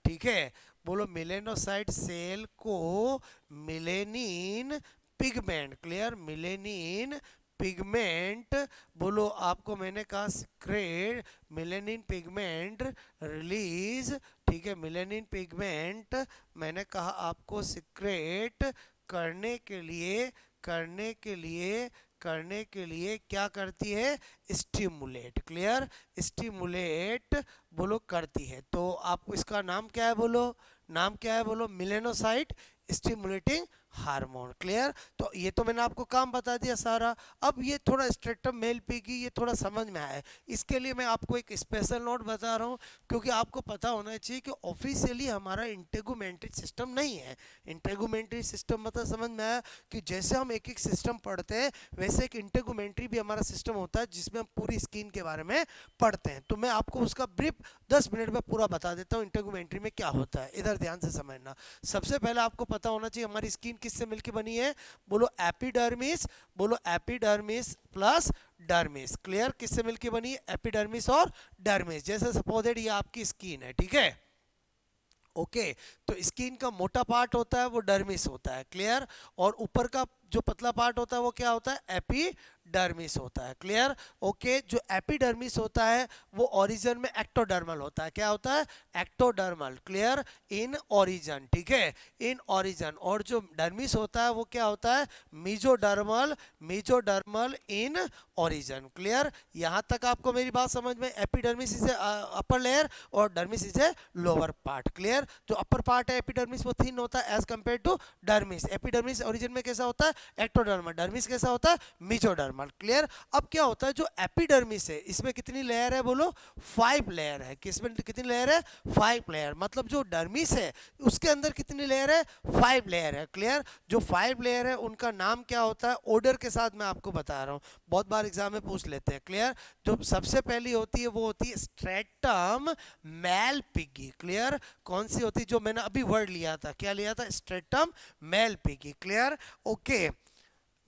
ठीक है, बोलो मिलेनोसाइट सेल को melanin pigment, clear, melanin pigment, बोलो आपको मैंने कहा सीक्रेट मिलेनिन पिगमेंट रिलीज, ठीक है, मिलेनिन पिगमेंट मैंने कहा आपको सीक्रेट करने के लिए करने के लिए करने के लिए क्या करती है, स्टिमुलेट, क्लियर, स्टिमुलेट बोलो करती है। तो आपको इसका नाम क्या है बोलो, नाम क्या है बोलो, मिलेनोसाइट स्टिमुलेटिंग हार्मोन, क्लियर। तो ये तो मैंने आपको काम बता दिया सारा। अब ये थोड़ा स्ट्रेटम मेल पी की ये थोड़ा समझ में आया, इसके लिए मैं आपको एक स्पेशल नोट बता रहा हूँ, क्योंकि आपको पता होना चाहिए कि ऑफिशियली हमारा इंटेगुमेंट्री सिस्टम नहीं है। इंटेगुमेंट्री सिस्टम मतलब समझ में आया कि जैसे हम एक एक सिस्टम पढ़ते हैं वैसे एक इंटेगुमेंट्री भी हमारा सिस्टम होता है जिसमें हम पूरी स्किन के बारे में पढ़ते हैं। तो मैं आपको उसका ब्रीफ 10 मिनट में पूरा बता देता हूँ इंटेगुमेंट्री में क्या होता है, इधर ध्यान से समझना। सबसे पहले आपको पता होना चाहिए हमारी स्किन किससे मिलकर बनी है, बोलो एपिडर्मिस, बोलो एपिडर्मिस प्लस डर्मिस, क्लियर, किससे मिलकर बनी है, एपिडर्मिस और डर्मिस। जैसे सपोजेड ये आपकी स्किन है, ठीक है, ओके, तो स्किन का मोटा पार्ट होता है वो डर्मिस होता है, क्लियर, और ऊपर का जो पतला पार्ट होता है वो क्या होता है, एपिडर्मिस होता है, क्लियर, ओके। जो एपिडर्मिस होता है वो ओरिजिन में एक्टोडर्मल होता है, क्या होता है, एक्टोडर्मल, क्लियर, इन ओरिजिन, ठीक है, इन ओरिजिन। और जो डर्मिस होता है वो क्या होता है, mesodermal, mesodermal in origin, clear. यहां तक आपको मेरी बात समझ में, एपिडर्मिस इज अपर लेयर और dermis is a lower part, clear. जो अपर पार्ट है एपिडर्मिस वो थिन होता है as compare to dermis. Epidermis origin में कैसा होता है, एक्टोडर्मल, डर्मिस कैसा होता है, मीजोडर्मल, क्लियर। अब क्या होता है, जो एपिडर्मिस है इसमें कितनी लेयर है बोलो, 5 लेयर है, किसमें कितनी लेयर है, 5 लेयर, मतलब जो डर्मिस है उसके अंदर कितनी लेयर है, 5 लेयर है, क्लियर। जो 5 लेयर है उनका नाम क्या होता है, ऑर्डर के साथ मैं आपको बता रहा हूँ, बहुत बार एग्जाम में पूछ लेते हैं, क्लियर। जो सबसे पहली होती है वो होती है स्ट्रेटम मेलपिगी, क्लियर, कौन सी होती है, जो मैंने अभी वर्ड लिया था, क्या लिया था, स्ट्रेटम मेलपिगी, क्लियर, ओके।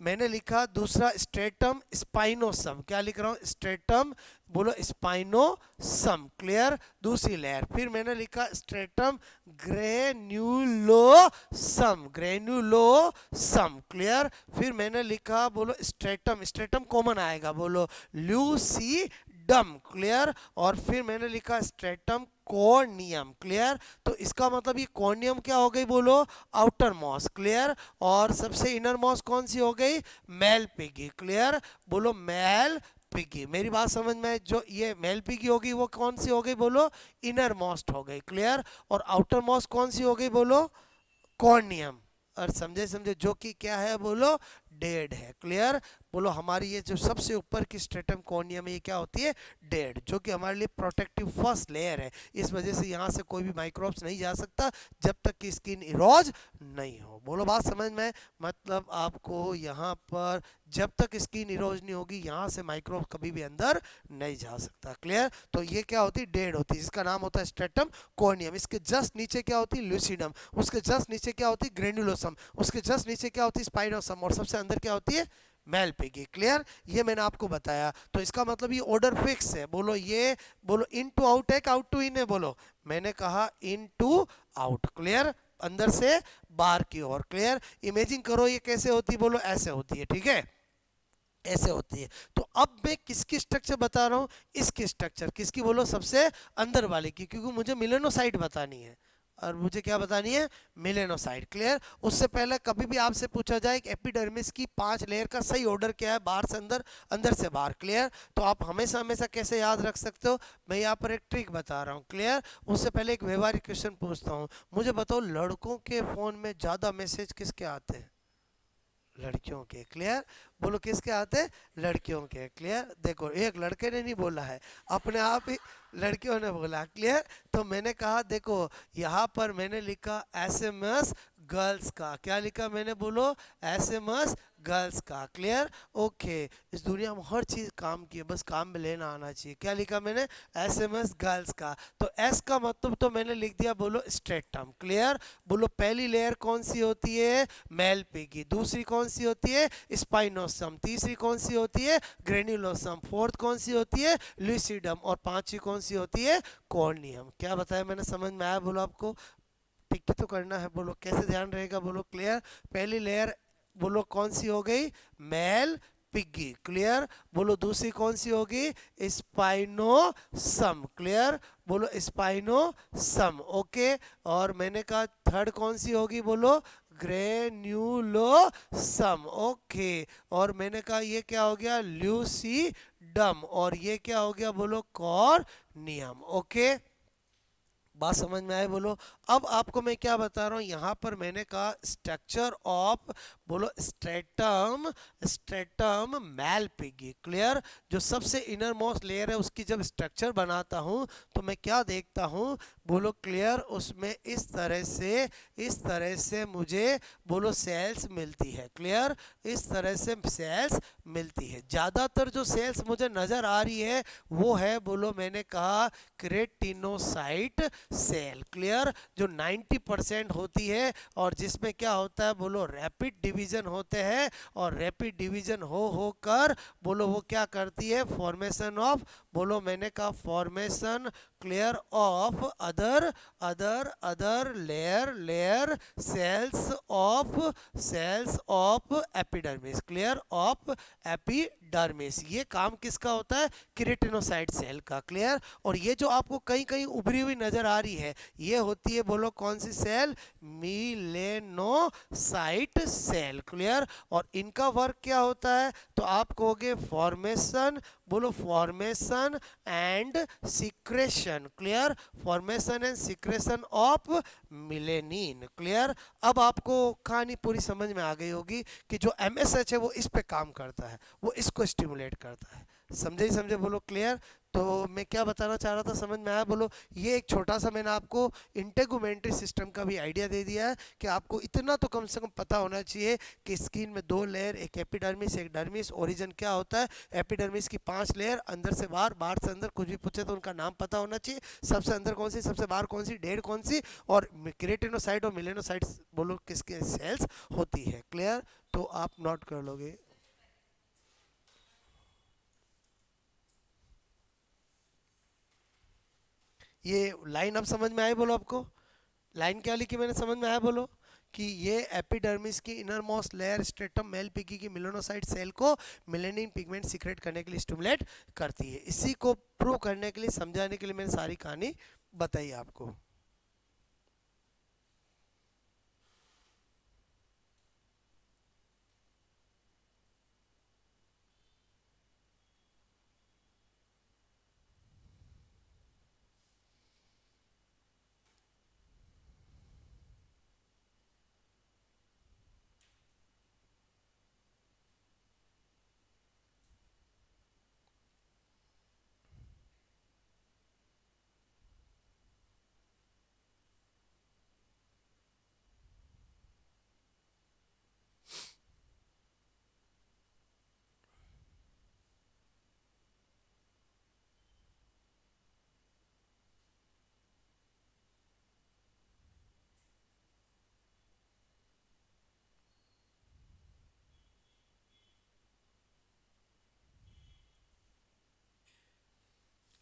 मैंने लिखा दूसरा स्ट्रेटम स्पाइनोसम, क्या लिख रहा हूं, स्ट्रेटम बोलो स्पाइनोसम, क्लियर, दूसरी लेयर। फिर मैंने लिखा स्ट्रेटम ग्रेन्युलोसम, ग्रेन्युलोसम, क्लियर। फिर मैंने लिखा बोलो स्ट्रेटम, स्ट्रेटम कॉमन आएगा, बोलो ल्यूसीडम, क्लियर। और फिर मैंने लिखा स्ट्रेटम कॉर्नियम, क्लियर। तो इसका मतलब ये कॉर्नियम क्या हो गई बोलो, आउटर मॉस, क्लियर। और सबसे इनर मॉस कौन सी हो गई, मेल पिगी, क्लियर, बोलो मेल पिगी। मेरी बात समझ में, जो ये मेल पिगी होगी वो कौन सी हो गई बोलो, इनर मोस्ट हो गई, क्लियर। और आउटर मोस्ट कौन सी हो गई बोलो, कॉर्नियम। और समझे समझे, जो कि क्या है बोलो, डेड है, क्लियर। बोलो हमारी ये जो सबसे ऊपर की स्ट्रेटम कॉर्नियम है ये क्या होती है, डेड, जो कि हमारे लिए प्रोटेक्टिव फर्स्ट लेयर है। इस वजह से यहाँ से कोई भी माइक्रोब्स नहीं जा सकता जब तक कि स्किन इरोज नहीं हो। बोलो बात समझ में, मतलब आपको यहाँ पर जब तक स्किन इरोज नहीं होगी यहाँ से माइक्रोब कभी भी अंदर नहीं जा सकता, क्लियर। तो ये क्या होती है, डेड होती है, जिसका नाम होता है स्ट्रेटम कॉर्नियम। इसके जस्ट नीचे क्या होती है, ल्यूसिडम, उसके जस्ट नीचे क्या होती है, ग्रेन्युलोसम, उसके जस्ट नीचे क्या होती है, स्पाइनोसम, और सबसे अंदर क्या होती है, मेलपिगी, क्लियर। ये मैंने आपको बताया। तो इसका मतलब ये ऑर्डर फिक्स है, बोलो ये, बोलो इन टू आउट है, आउट टू इन है, बोलो मैंने कहा इन टू आउट, क्लियर, अंदर से बाहर की ओर, क्लियर। इमेजिन करो ये कैसे होती है, बोलो ऐसे होती है, ठीक है, ऐसे होती है। तो अब मैं किसकी स्ट्रक्चर बता रहा हूं, इसकी स्ट्रक्चर, किसकी बोलो, सबसे अंदर वाले की, क्योंकि मुझे मिलेनोसाइट बतानी है और मुझे क्या बतानी है, मिलेनोसाइट, क्लियर। उससे पहले कभी भी आपसे पूछा जाए कि एपिडर्मिस की 5 लेयर का सही ऑर्डर क्या है, बाहर से अंदर, अंदर से बाहर, क्लियर। तो आप हमेशा हमेशा कैसे याद रख सकते हो, मैं यहाँ पर एक ट्रिक बता रहा हूँ, क्लियर। उससे पहले एक व्यवहारिक क्वेश्चन पूछता हूँ, मुझे बताओ लड़कों के फोन में ज्यादा मैसेज किसके आते हैं, लड़कियों के, क्लियर। बोलो किसके आते हैं, लड़कियों के, क्लियर। देखो एक लड़के ने नहीं बोला है, अपने आप ही लड़कियों ने बोला, क्लियर। तो मैंने कहा देखो यहाँ पर मैंने लिखा एसएमएस गर्ल्स का। क्या लिखा मैंने बोलो? एसएमएस गर्ल्स का। क्लियर? ओके। इस दुनिया में हर चीज काम की है, बस काम में लेना आना चाहिए। क्या लिखा मैंने? एसएमएस गर्ल्स का। तो एस का मतलब तो मैंने लिख दिया बोलो स्ट्रेटम। क्लियर? बोलो पहली लेयर कौन सी होती है? Malpighii. दूसरी कौन सी होती है? स्पाइनोसम। तीसरी कौन सी होती है? ग्रेन्युलोसम। फोर्थ कौन सी होती है? लुसिडम। और पांचवी कौन सी होती है? कॉर्नियम। क्या बताया मैंने? समझ में आया बोलो आपको? टिक ही तो करना है बोलो, कैसे ध्यान रहेगा बोलो? क्लियर? पहली लेयर बोलो कौन सी हो गई? Malpighii. क्लियर? बोलो दूसरी कौन सी होगी? स्पाइनोसम। क्लियर? बोलो स्पाइनोसम। ओके। और मैंने कहा थर्ड कौन सी होगी बोलो? ग्रेन्युलोसम। ओके। और मैंने कहा ये क्या हो गया? ल्यूसीडम। और ये क्या हो गया बोलो? कॉर्नियम। ओके। बात समझ में आए बोलो? अब आपको मैं क्या बता रहा हूँ, यहाँ पर मैंने कहा स्ट्रक्चर ऑफ बोलो स्ट्रेटम। स्ट्रेटम मैलपिगी। क्लियर? जो सबसे इनर मोस्ट लेयर है उसकी जब स्ट्रक्चर बनाता हूँ तो मैं क्या देखता हूँ बोलो? क्लियर? उसमें इस तरह से मुझे बोलो सेल्स मिलती है। क्लियर? इस तरह से सेल्स मिलती है। ज़्यादातर जो सेल्स मुझे नज़र आ रही है वो है बोलो मैंने कहा क्रेटिनोसाइट सेल। क्लियर? जो 90% होती है और जिसमें क्या होता है बोलो? रैपिड डिवीजन होते हैं। और रैपिड डिवीजन हो कर बोलो वो क्या करती है? फॉर्मेशन ऑफ बोलो मैंने कहा formation clear of other other other layer cells of epidermis. Clear? Of epidermis. ये काम किसका होता है? केराटिनोसाइट सेल का। क्लियर? और ये जो आपको कहीं कहीं उभरी हुई नजर आ रही है ये होती है बोलो कौन सी सेल? Melanocyte cell. क्लियर? और इनका वर्क क्या होता है? तो आप कहोगे फॉर्मेशन बोलो formation and secretion. Clear? Formation and secretion of melanin. Clear? अब आपको कहानी पूरी समझ में आ गई होगी कि जो एमएसएच है वो इस पे काम करता है, वो इसको स्टिमुलेट करता है। समझे ही समझे बोलो? क्लियर? तो मैं क्या बताना चाह रहा था, समझ में आया बोलो? ये एक छोटा सा मैंने आपको इंटेगुमेंट्री सिस्टम का भी आइडिया दे दिया है कि आपको इतना तो कम से कम पता होना चाहिए कि स्किन में दो लेयर, एक एपिडर्मिस एक डर्मिस। ओरिजिन क्या होता है? एपिडर्मिस की 5 लेयर, अंदर से बाहर, बाहर से अंदर। कुछ भी पूछे तो उनका नाम पता होना चाहिए। सबसे अंदर कौन सी, सबसे बाहर कौन सी, डेढ़ कौन सी। और केराटिनोसाइट और मिलेनोसाइट बोलो किसके सेल्स होती है। क्लियर? तो आप नोट कर लोगे। ये लाइन अब समझ में आई बोलो आपको? लाइन क्या लिखी मैंने समझ में आया बोलो? कि ये एपिडर्मिस की innermost layer stratum malpighii की मिलेनोसाइट सेल को मिलेनिन पिगमेंट सीक्रेट करने के लिए स्टिमुलेट करती है। इसी को प्रूव करने के लिए, समझाने के लिए मैंने सारी कहानी बताई आपको।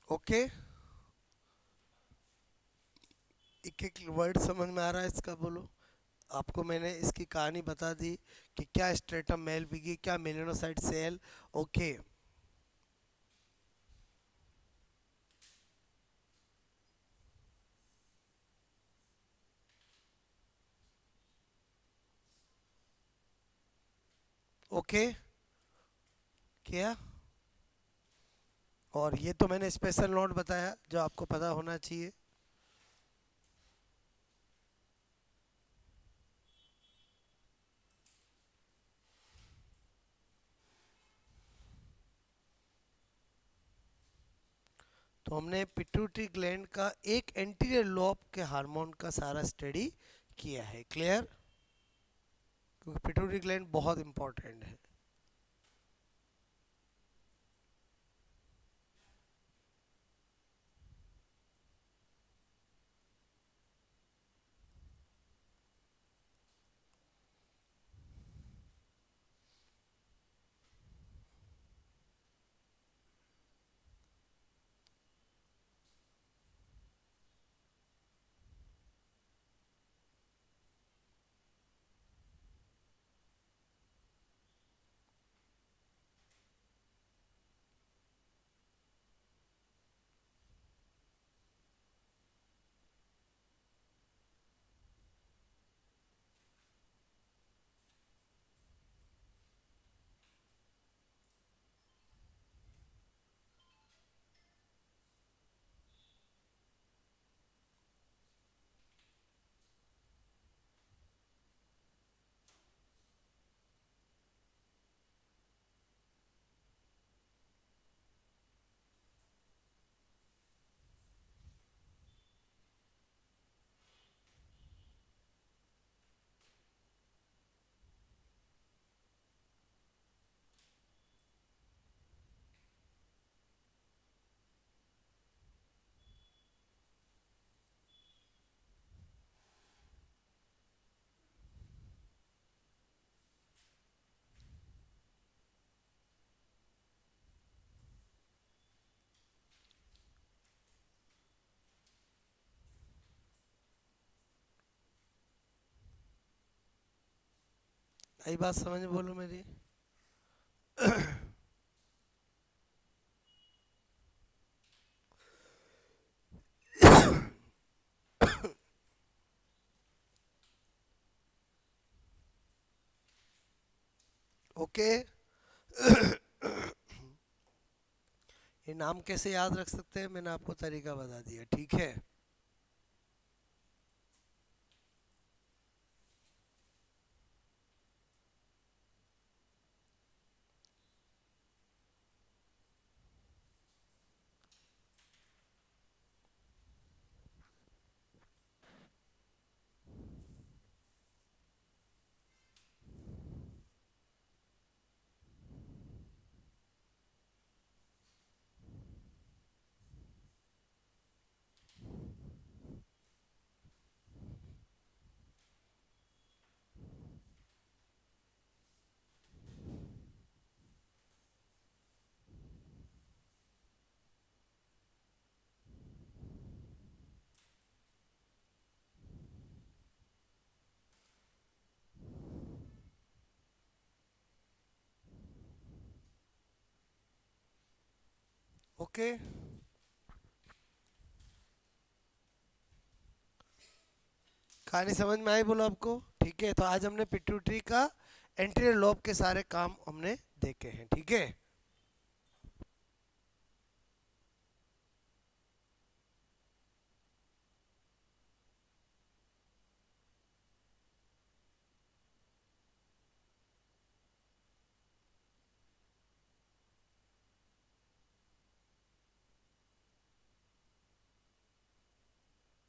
ओके। एक एक वर्ड समझ में आ रहा है इसका बोलो? आपको मैंने इसकी कहानी बता दी कि क्या स्ट्रेटम मेल पिगी, क्या मेलेनोसाइट सेल। ओके। ओके। क्या? और ये तो मैंने स्पेशल नोट बताया जो आपको पता होना चाहिए। तो हमने पिट्यूटरी ग्लैंड का एक एंटीरियर लोब के हार्मोन का सारा स्टडी किया है। क्लियर? क्योंकि पिट्यूटरी ग्लैंड बहुत इंपॉर्टेंट है। आई बात समझ में बोलो मेरी? ओके। ये नाम कैसे याद रख सकते हैं, मैंने आपको तरीका बता दिया, ठीक है। ओके, कहानी समझ में आई बोलो आपको? ठीक है, तो आज हमने पिट्यूटरी का एंटीरियर लोब के सारे काम हमने देखे हैं, ठीक है।